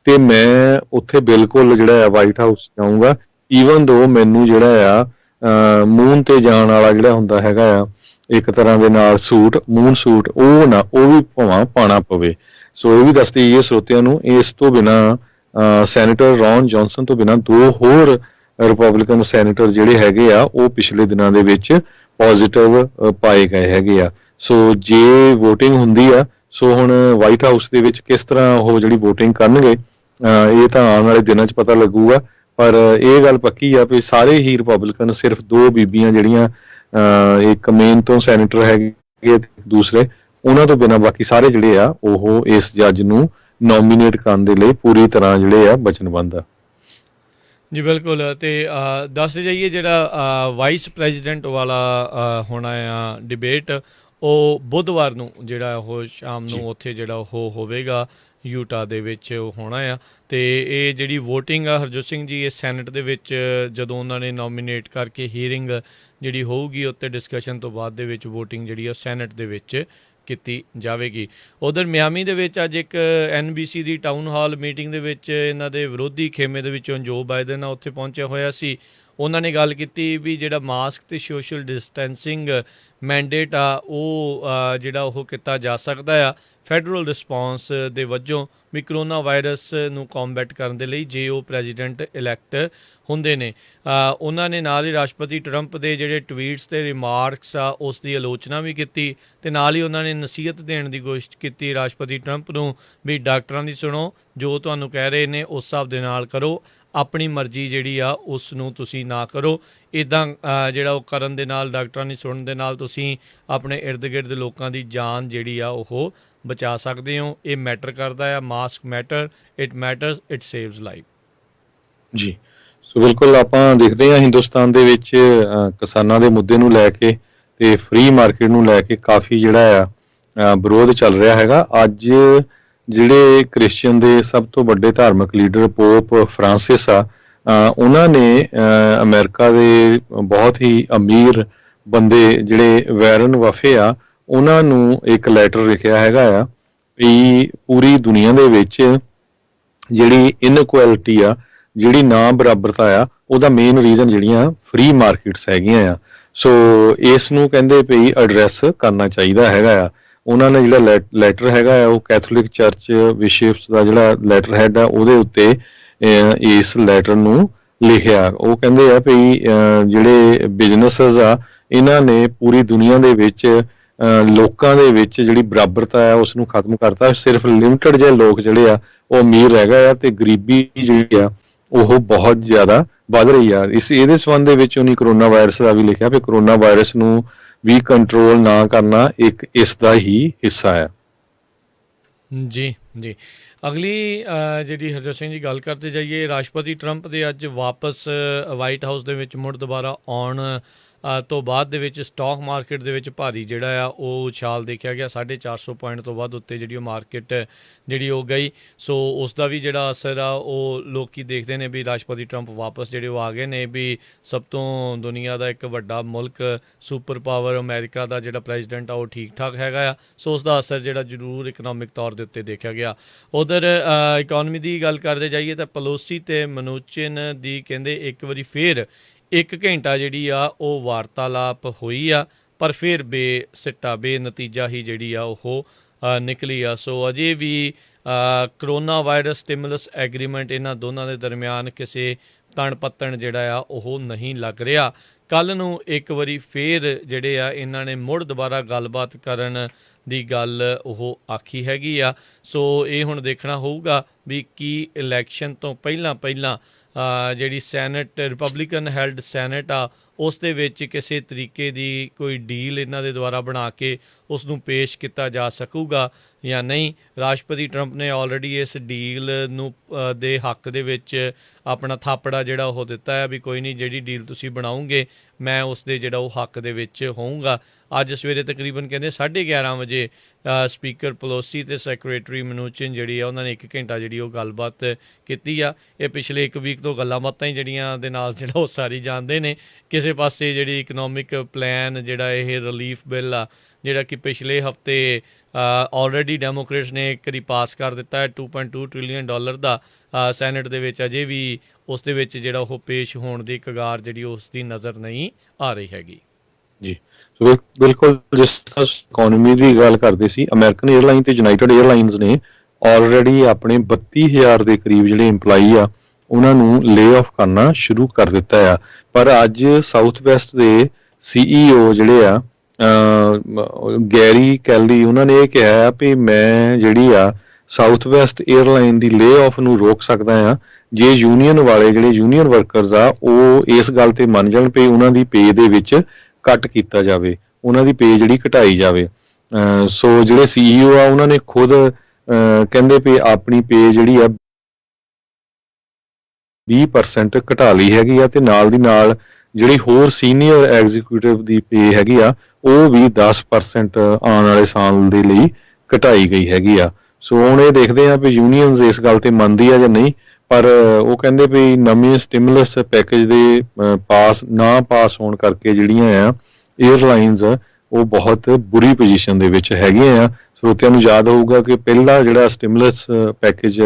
ਤੇ ਮੈਂ ਉੱਥੇ ਬਿਲਕੁਲ ਜਿਹੜਾ ਆ ਵਾਈਟ ਹਾਊਸ ਜਾਊਂਗਾ, ਈਵਨ ਦੋ ਮੈਨੂੰ ਜਿਹੜਾ ਆ ਮੂਨ ਤੇ ਜਾਣ ਵਾਲਾ ਜਿਹੜਾ ਹੁੰਦਾ ਹੈਗਾ ਆ ਇੱਕ ਤਰ੍ਹਾਂ ਦੇ ਨਾਲ ਸੂਟ, ਮੂਨ ਸੂਟ, ਉਹ ਵੀ ਭਾਵਾਂ ਪਾਉਣਾ ਪਵੇ। ਸੋ ਇਹ ਵੀ ਦੱਸਦੀ ਹੈ ਸਰੋਤਿਆਂ ਨੂੰ। ਇਸ ਤੋਂ ਬਿਨਾਂ ਸੈਨੇਟਰ ਰੌਨ ਜੌਨਸਨ ਤੋਂ ਬਿਨਾਂ ਦੋ ਹੋਰ ਰਿਪਬਲਿਕਨ ਸੈਨੇਟਰ ਜਿਹੜੇ ਹੈਗੇ ਆ ਉਹ ਪਿਛਲੇ ਦਿਨਾਂ ਦੇ ਵਿੱਚ ਪੋਜ਼ਿਟਿਵ ਪਾਏ ਗਏ ਹੈਗੇ ਆ। ਸੋ ਜੇ ਵੋਟਿੰਗ ਹੁੰਦੀ ਆ, ਸੋ ਹੁਣ ਵਾਈਟ ਹਾਊਸ ਦੇ ਵਿੱਚ ਕਿਸ ਤਰ੍ਹਾਂ ਉਹ ਜਿਹੜੀ ਵੋਟਿੰਗ ਕਰਨਗੇ ਇਹ ਤਾਂ ਆਉਣ ਵਾਲੇ ਦਿਨਾਂ 'ਚ ਪਤਾ ਲੱਗੂਗਾ। ਪਰ ਇਹ ਗੱਲ ਪੱਕੀ ਆ ਵੀ ਸਾਰੇ ਹੀ ਰਿਪਬਲਿਕਨ, ਸਿਰਫ ਦੋ ਬੀਬੀਆਂ ਜਿਹੜੀਆਂ ਇੱਕ ਮੇਨ ਤੋਂ ਸੈਨੇਟਰ ਹੈਗੇ ਦੂਸਰੇ, ਉਹਨਾਂ ਤੋਂ ਬਿਨਾਂ ਬਾਕੀ ਸਾਰੇ ਜਿਹੜੇ ਆ ਉਹ ਇਸ ਜੱਜ ਨੂੰ ਨੋਮੀਨੇਟ ਕਰਨ ਦੇ ਲਈ ਪੂਰੀ ਤਰ੍ਹਾਂ ਜਿਹੜੇ ਆ ਵਚਨਬੱਧ ਆ। ਜੀ ਬਿਲਕੁਲ। ਤੇ ਦੱਸਦੇ ਜਾਈਏ ਜਿਹੜਾ ਵਾਈਸ ਪ੍ਰੈਜ਼ੀਡੈਂਟ ਵਾਲਾ ਹੋਣਾ ਆ ਡਿਬੇਟ, ਉਹ ਬੁੱਧਵਾਰ ਨੂੰ ਜਿਹੜਾ ਉਹ ਸ਼ਾਮ ਨੂੰ ਉੱਥੇ ਜਿਹੜਾ ਉਹ ਹੋਵੇਗਾ ਯੂਟਾ ਦੇ ਵਿੱਚ ਉਹ ਹੋਣਾ ਆ। ਤੇ ਇਹ ਜਿਹੜੀ ਵੋਟਿੰਗ ਆ ਹਰਜੋਤ ਸਿੰਘ ਜੀ, ਇਹ ਸੈਨੇਟ ਦੇ ਵਿੱਚ ਜਦੋਂ ਉਹਨਾਂ ਨੇ ਨੋਮੀਨੇਟ ਕਰਕੇ ਹੀਅਰਿੰਗ ਜਿਹੜੀ ਹੋਊਗੀ ਉੱਤੇ ਡਿਸਕਸ਼ਨ ਤੋਂ ਬਾਅਦ ਦੇ ਵਿੱਚ ਵੋਟਿੰਗ ਜਿਹੜੀ ਆ ਸੈਨੇਟ ਦੇ ਵਿੱਚ ਕੀਤੀ ਜਾਵੇਗੀ। ਉਧਰ ਮਿਆਮੀ ਦੇ ਵਿੱਚ ਅੱਜ ਇੱਕ NBC ਦੀ ਟਾਊਨ ਹਾਲ ਮੀਟਿੰਗ ਦੇ ਵਿੱਚ ਇਹਨਾਂ ਦੇ ਵਿਰੋਧੀ ਖੇਮੇ ਦੇ ਵਿੱਚੋਂ ਜੋ ਬਾਈਡਨ ਆ ਉੱਥੇ ਪਹੁੰਚਿਆ ਹੋਇਆ ਸੀ। ਉਹਨਾਂ ਨੇ ਗੱਲ ਕੀਤੀ ਵੀ ਜਿਹੜਾ ਮਾਸਕ ਅਤੇ ਸੋਸ਼ਲ ਡਿਸਟੈਂਸਿੰਗ ਮੈਂਡੇਟ ਆ ਉਹ ਜਿਹੜਾ ਉਹ ਕੀਤਾ ਜਾ ਸਕਦਾ ਆ ਫੈਡਰਲ ਰਿਸਪੌਂਸ ਦੇ ਵਜੋਂ ਵੀ ਕਰੋਨਾ ਵਾਇਰਸ ਨੂੰ ਕੰਬੈਟ ਕਰਨ ਦੇ ਲਈ ਜੇ ਉਹ ਪ੍ਰੈਜ਼ੀਡੈਂਟ ਇਲੈਕਟ ਹੁੰਦੇ ਨੇ। ਉਹਨਾਂ ਨੇ ਨਾਲ ਹੀ ਰਾਸ਼ਟਰਪਤੀ ਟਰੰਪ ਦੇ ਜਿਹੜੇ ਟਵੀਟਸ ਅਤੇ ਰਿਮਾਰਕਸ ਆ ਉਸ ਦੀ ਆਲੋਚਨਾ ਵੀ ਕੀਤੀ ਅਤੇ ਨਾਲ ਹੀ ਉਹਨਾਂ ਨੇ ਨਸੀਹਤ ਦੇਣ ਦੀ ਕੋਸ਼ਿਸ਼ ਕੀਤੀ ਰਾਸ਼ਟਰਪਤੀ ਟਰੰਪ ਨੂੰ ਵੀ ਡਾਕਟਰਾਂ ਦੀ ਸੁਣੋ, ਜੋ ਤੁਹਾਨੂੰ ਕਹਿ ਰਹੇ ਨੇ ਉਸ ਹਿਸਾਬ ਦੇ ਨਾਲ ਕਰੋ, ਆਪਣੀ ਮਰਜ਼ੀ ਜਿਹੜੀ ਆ ਉਸ ਨੂੰ ਤੁਸੀਂ ਨਾ ਕਰੋ। ਇੱਦਾਂ ਜਿਹੜਾ ਉਹ ਕਰਨ ਦੇ ਨਾਲ, ਡਾਕਟਰਾਂ ਦੀ ਸੁਣਨ ਦੇ ਨਾਲ ਤੁਸੀਂ ਆਪਣੇ ਇਰਦ ਗਿਰਦ ਦੇ ਲੋਕਾਂ ਦੀ ਜਾਨ ਜਿਹੜੀ ਆ ਉਹ ਬਚਾ ਸਕਦੇ ਹੋ। ਇਹ ਮੈਟਰ ਕਰਦਾ ਆ, mask matter, it matters, it saves life. ਜੀ ਸੋ ਬਿਲਕੁਲ ਆਪਾਂ ਦੇਖਦੇ ਹਾਂ ਹਿੰਦੁਸਤਾਨ ਦੇ ਵਿੱਚ ਕਿਸਾਨਾਂ ਦੇ ਮੁੱਦੇ ਨੂੰ ਲੈ ਕੇ ਤੇ ਫ੍ਰੀ ਮਾਰਕੀਟ ਨੂੰ ਲੈ ਕੇ ਕਾਫੀ ਜਿਹੜਾ ਆ ਵਿਰੋਧ ਚੱਲ ਰਿਹਾ ਹੈਗਾ। ਅੱਜ ਜਿਹੜੇ ਕ੍ਰਿਸਚੀਅਨ ਦੇ ਸਭ ਤੋਂ ਵੱਡੇ ਧਾਰਮਿਕ ਲੀਡਰ ਪੋਪ ਫਰਾਂਸਿਸ ਆ, ਉਹਨਾਂ ਨੇ ਅਮਰੀਕਾ ਦੇ ਬਹੁਤ ਹੀ ਅਮੀਰ ਬੰਦੇ ਜਿਹੜੇ ਵੈਰਨ ਬਫੇ ਆ, ਉਹਨਾਂ ਨੂੰ ਇੱਕ ਲੈਟਰ ਲਿਖਿਆ ਹੈਗਾ ਆ ਵੀ ਪੂਰੀ ਦੁਨੀਆ ਦੇ ਵਿੱਚ ਜਿਹੜੀ ਇਨਇਕੁਐਲਿਟੀ ਆ, ਜਿਹੜੀ ਨਾ ਬਰਾਬਰਤਾ ਆ, ਉਹਦਾ ਮੇਨ ਰੀਜ਼ਨ ਜਿਹੜੀਆਂ ਫ੍ਰੀ ਮਾਰਕੀਟਸ ਹੈਗੀਆਂ ਆ। ਸੋ ਇਸ ਨੂੰ ਕਹਿੰਦੇ ਵੀ ਐਡਰੈਸ ਕਰਨਾ ਚਾਹੀਦਾ ਹੈਗਾ ਆ। ਉਹਨਾਂ ਨੇ ਜਿਹੜਾ ਲੈਟਰ ਹੈਗਾ ਆ ਉਹ ਕੈਥੋਲਿਕ ਚਰਚ ਬਿਸ਼ਪਸ ਦਾ ਜਿਹੜਾ ਲੈਟਰ ਹੈਡ ਆ ਉਹਦੇ ਉੱਤੇ ਇਸ ਲੈਟਰ ਨੂੰ ਲਿਖਿਆ। ਉਹ ਕਹਿੰਦੇ ਆ ਵੀ ਜਿਹੜੇ ਬਿਜ਼ਨੈਸਸ ਆ, ਇਹਨਾਂ ਨੇ ਪੂਰੀ ਦੁਨੀਆ ਦੇ ਵਿੱਚ ਲੋਕਾਂ ਦੇ ਵਿੱਚ ਜਿਹੜੀ ਬਰਾਬਰਤਾ ਆ ਉਸ ਨੂੰ ਖਤਮ ਕਰਤਾ। ਸਿਰਫ ਲਿਮਟਿਡ ਜਿਹੇ ਲੋਕ ਜਿਹੜੇ ਆ ਉਹ ਅਮੀਰ ਰਹਿ ਗਏ ਆ ਤੇ ਗਰੀਬੀ ਜਿਹੜੀ ਆ ਉਹ ਬਹੁਤ ਜ਼ਿਆਦਾ ਵੱਧ ਰਹੀ ਆ। ਇਹਦੇ ਸੰਬੰਧ ਦੇ ਵਿੱਚ ਉਹਨੇ ਕਰੋਨਾ ਵਾਇਰਸ ਦਾ ਵੀ ਲਿਖਿਆ ਵੀ ਕਰੋਨਾ ਵਾਇਰਸ ਨੂੰ ਵੀ ਕੰਟਰੋਲ ਨਾ ਕਰਨਾ ਇੱਕ ਇਸ ਦਾ ਹੀ ਹਿੱਸਾ ਆ। ਜੀ ਜੀ ਅਗਲੀ ਜਿਹੜੀ ਹਰਜੋਤ ਸਿੰਘ ਜੀ ਗੱਲ ਕਰਦੇ ਜਾਈਏ, ਰਾਸ਼ਟਰਪਤੀ ਟਰੰਪ ਦੇ ਅੱਜ ਵਾਪਸ ਵਾਈਟ ਹਾਊਸ ਦੇ ਵਿੱਚ ਮੁੜ ਦੁਬਾਰਾ ਆਉਣ ਤੋਂ ਬਾਅਦ ਦੇ ਵਿੱਚ ਸਟਾਕ ਮਾਰਕੀਟ ਦੇ ਵਿੱਚ ਭਾਰੀ ਜਿਹੜਾ ਆ ਉਹ ਉਛਾਲ ਦੇਖਿਆ ਗਿਆ। 450 ਪੁਆਇੰਟ ਤੋਂ ਵੱਧ ਉੱਤੇ ਜਿਹੜੀ ਉਹ ਮਾਰਕੀਟ ਜਿਹੜੀ ਉਹ ਗਈ। ਸੋ ਉਸ ਦਾ ਵੀ ਜਿਹੜਾ ਅਸਰ ਆ ਉਹ ਲੋਕੀ ਦੇਖਦੇ ਨੇ ਵੀ ਰਾਸ਼ਟਰਪਤੀ ਟਰੰਪ ਵਾਪਸ ਜਿਹੜੇ ਉਹ ਆ ਗਏ ਨੇ, ਵੀ ਸਭ ਤੋਂ ਦੁਨੀਆ ਦਾ ਇੱਕ ਵੱਡਾ ਮੁਲਕ ਸੁਪਰ ਪਾਵਰ ਅਮਰੀਕਾ ਦਾ ਜਿਹੜਾ ਪ੍ਰੈਜ਼ੀਡੈਂਟ ਆ ਉਹ ਠੀਕ ਠਾਕ ਹੈਗਾ ਆ। ਸੋ ਉਸ ਦਾ ਅਸਰ ਜਿਹੜਾ ਜ਼ਰੂਰ ਇਕਨੋਮਿਕ ਤੌਰ ਦੇ ਉੱਤੇ ਦੇਖਿਆ ਗਿਆ। ਉਧਰ ਇਕਨੋਮੀ ਦੀ ਗੱਲ ਕਰਦੇ ਜਾਈਏ ਤਾਂ ਪਲੋਸੀ ਤੇ ਮਨੂਚਿਨ ਦੀ ਕਹਿੰਦੇ ਇੱਕ ਵਾਰੀ ਫੇਰ 1 ਘੰਟਾ ਜਿਹੜੀ ਆ ਉਹ ਵਾਰਤਾਲਾਪ ਹੋਈ ਆ, ਪਰ ਫਿਰ ਬੇਸਿੱਟਾ ਬੇਨਤੀਜਾ ਹੀ ਜਿਹੜੀ ਆ ਉਹ ਨਿਕਲੀ ਆ। ਸੋ ਅਜੇ ਵੀ ਕਰੋਨਾ ਵਾਇਰਸ ਸਟਿਮੂਲਸ ਐਗਰੀਮੈਂਟ ਇਹਨਾਂ ਦੋਨਾਂ ਦੇ ਦਰਮਿਆਨ ਕਿਸੇ ਤਣ ਪੱਤਣ ਜਿਹੜਾ ਆ ਉਹ ਨਹੀਂ ਲੱਗ ਰਿਹਾ। ਕੱਲ੍ਹ ਨੂੰ ਇੱਕ ਵਾਰੀ ਫੇਰ ਜਿਹੜੇ ਆ ਇਹਨਾਂ ਨੇ ਮੁੜ ਦੁਬਾਰਾ ਗੱਲਬਾਤ ਕਰਨ ਦੀ ਗੱਲ ਉਹ ਆਖੀ ਹੈਗੀ ਆ। ਸੋ ਇਹ ਹੁਣ ਦੇਖਣਾ ਹੋਊਗਾ ਵੀ ਕੀ ਇਲੈਕਸ਼ਨ ਤੋਂ ਪਹਿਲਾਂ ਜਿਹੜੀ ਸੈਨੇਟ ਰਿਪਬਲਿਕਨ ਹੈਲਡ ਸੈਨੇਟ ਆ ਉਸ ਦੇ ਵਿੱਚ ਕਿਸੇ ਤਰੀਕੇ ਦੀ ਕੋਈ ਡੀਲ ਇਹਨਾਂ ਦੇ ਦੁਆਰਾ ਬਣਾ ਕੇ ਉਸ ਨੂੰ ਪੇਸ਼ ਕੀਤਾ ਜਾ ਸਕੂਗਾ ਜਾਂ ਨਹੀਂ। ਰਾਸ਼ਟਰਪਤੀ ਟਰੰਪ ਨੇ ਆਲਰੇਡੀ ਇਸ ਡੀਲ ਨੂੰ ਦੇ ਹੱਕ ਦੇ ਵਿੱਚ ਆਪਣਾ ਥਾਪੜਾ ਜਿਹੜਾ ਉਹ ਦਿੱਤਾ ਹੈ ਵੀ ਕੋਈ ਨਹੀਂ, ਜਿਹੜੀ ਡੀਲ ਤੁਸੀਂ ਬਣਾਓਗੇ ਮੈਂ ਉਸ ਦੇ ਜਿਹੜਾ ਉਹ ਹੱਕ ਦੇ ਵਿੱਚ ਹੋਊਂਗਾ। ਅੱਜ ਸਵੇਰੇ ਤਕਰੀਬਨ ਕਹਿੰਦੇ 11:30 ਵਜੇ ਸਪੀਕਰ ਪਲੋਸੀ ਅਤੇ ਸੈਕਟਰੀ ਮਨੂਚਿਨ ਜਿਹੜੀ ਆ ਉਹਨਾਂ ਨੇ 1 ਘੰਟਾ ਜਿਹੜੀ ਉਹ ਗੱਲਬਾਤ ਕੀਤੀ ਆ। ਇਹ ਪਿਛਲੇ 1 ਵੀਕ ਤੋਂ ਗੱਲਾਂ ਬਾਤਾਂ ਹੀ ਜਿਹੜੀਆਂ ਦੇ ਨਾਲ ਜਿਹੜਾ ਉਹ ਸਾਰੀ ਜਾਣਦੇ ਨੇ। ਕਿਸੇ ਪਾਸੇ ਜਿਹੜੀ ਇਕਨੋਮਿਕ ਪਲਾਨ ਜਿਹੜਾ ਇਹ ਰਿਲੀਫ ਬਿੱਲ ਆ ਜਿਹੜਾ ਕਿ ਪਿਛਲੇ ਹਫਤੇ ਆਲਰੇਡੀ ਡੈਮੋਕ੍ਰੇਟਸ ਨੇ ਇੱਕ ਵਾਰੀ ਪਾਸ ਕਰ ਦਿੱਤਾ ਹੈ $2.2 ਟ੍ਰਿਲੀਅਨ ਦਾ ਸੈਨੇਟ ਦੇ ਵਿੱਚ, ਅਜੇ ਵੀ ਉਸ ਦੇ ਵਿੱਚ ਜਿਹੜਾ ਉਹ ਪੇਸ਼ ਹੋਣ ਦੀ ਕਗਾਰ ਜਿਹੜੀ ਉਸ ਦੀ ਨਜ਼ਰ ਨਹੀਂ ਆ ਰਹੀ ਹੈਗੀ। ਜੀ ਸੋ ਬਿਲਕੁਲ, ਜਿਸ ਤਰ੍ਹਾਂ ਇਕਨੋਮੀ ਦੀ ਗੱਲ ਕਰਦੇ ਸੀ, ਅਮਰੀਕਨ 에ਅਰਲਾਈਨ ਤੇ ਯੂਨਾਈਟਿਡ 에ਅਰਲਾਈਨਸ ਨੇ ਆਲਰੇਡੀ ਆਪਣੇ 32,000 ਦੇ ਕਰੀਬ ਜਿਹੜੇ ਇੰਪਲਾਈ ਆ ਉਹਨਾਂ ਨੂੰ ਲੇ ਆਫ ਕਰਨਾ ਸ਼ੁਰੂ ਕਰ ਦਿੱਤਾ ਆ। ਪਰ ਅੱਜ ਸਾਊਥ ਵੈਸਟ ਦੇ CEO ਜਿਹੜੇ ਆ ਗੈਰੀ ਕੈਲੀ, ਉਹਨਾਂ ਨੇ ਇਹ ਕਿਹਾ ਆ ਵੀ ਮੈਂ ਜਿਹੜੀ ਆ ਸਾਊਥ ਵੈਸਟ 에ਅਰਲਾਈਨ ਦੀ ਲੇ ਆਫ ਨੂੰ ਰੋਕ ਸਕਦਾ ਆ ਜੇ ਯੂਨੀਅਨ ਵਾਲੇ ਜਿਹੜੇ ਯੂਨੀਅਨ ਵਰਕਰਸ ਆ ਉਹ ਇਸ ਗੱਲ ਤੇ ਮੰਨ ਜਾਣ ਵੀ ਉਹਨਾਂ ਦੀ ਪੇ ਦੇ ਵਿੱਚ ਕੱਟ ਕੀਤਾ ਜਾਵੇ, ਉਹਨਾਂ ਦੀ ਪੇ ਜਿਹੜੀ ਘਟਾਈ ਜਾਵੇ। ਸੋ ਜਿਹੜੇ CEO ਆ ਉਹਨਾਂ ਨੇ ਖੁਦ ਕਹਿੰਦੇ ਵੀ ਆਪਣੀ ਪੇ ਜਿਹੜੀ ਆ 20% ਘਟਾ ਲਈ ਹੈਗੀ ਆ ਤੇ ਨਾਲ ਦੀ ਨਾਲ ਜਿਹੜੀ ਹੋਰ ਸੀਨੀਅਰ ਐਗਜ਼ੀਕਿਊਟਿਵ ਦੀ ਪੇ ਹੈਗੀ ਆ ਉਹ ਵੀ 10% ਆਉਣ ਵਾਲੇ ਸਾਲ ਦੇ ਲਈ ਘਟਾਈ ਗਈ ਹੈਗੀ ਆ। ਸੋ ਹੁਣ ਇਹ ਦੇਖਦੇ ਆ ਵੀ ਯੂਨੀਅਨਸ ਇਸ ਗੱਲ ਤੇ ਮੰਨਦੀ ਆ ਜਾਂ ਨਹੀਂ, ਪਰ ਉਹ ਕਹਿੰਦੇ ਵੀ ਨਵੇਂ ਸਟਿਮੂਲਸ ਪੈਕੇਜ ਦੇ ਪਾਸ ਹੋਣ ਕਰਕੇ ਜਿਹੜੀਆਂ ਆ 에ਅਰਲਾਈਨਸ ਉਹ ਬਹੁਤ ਬੁਰੀ ਪੋਜੀਸ਼ਨ ਦੇ ਵਿੱਚ ਹੈਗੀਆਂ ਆ। ਸਰੋਤਿਆਂ ਨੂੰ ਯਾਦ ਹੋਊਗਾ ਕਿ ਪਹਿਲਾ ਜਿਹੜਾ ਸਟਿਮੂਲਸ ਪੈਕੇਜ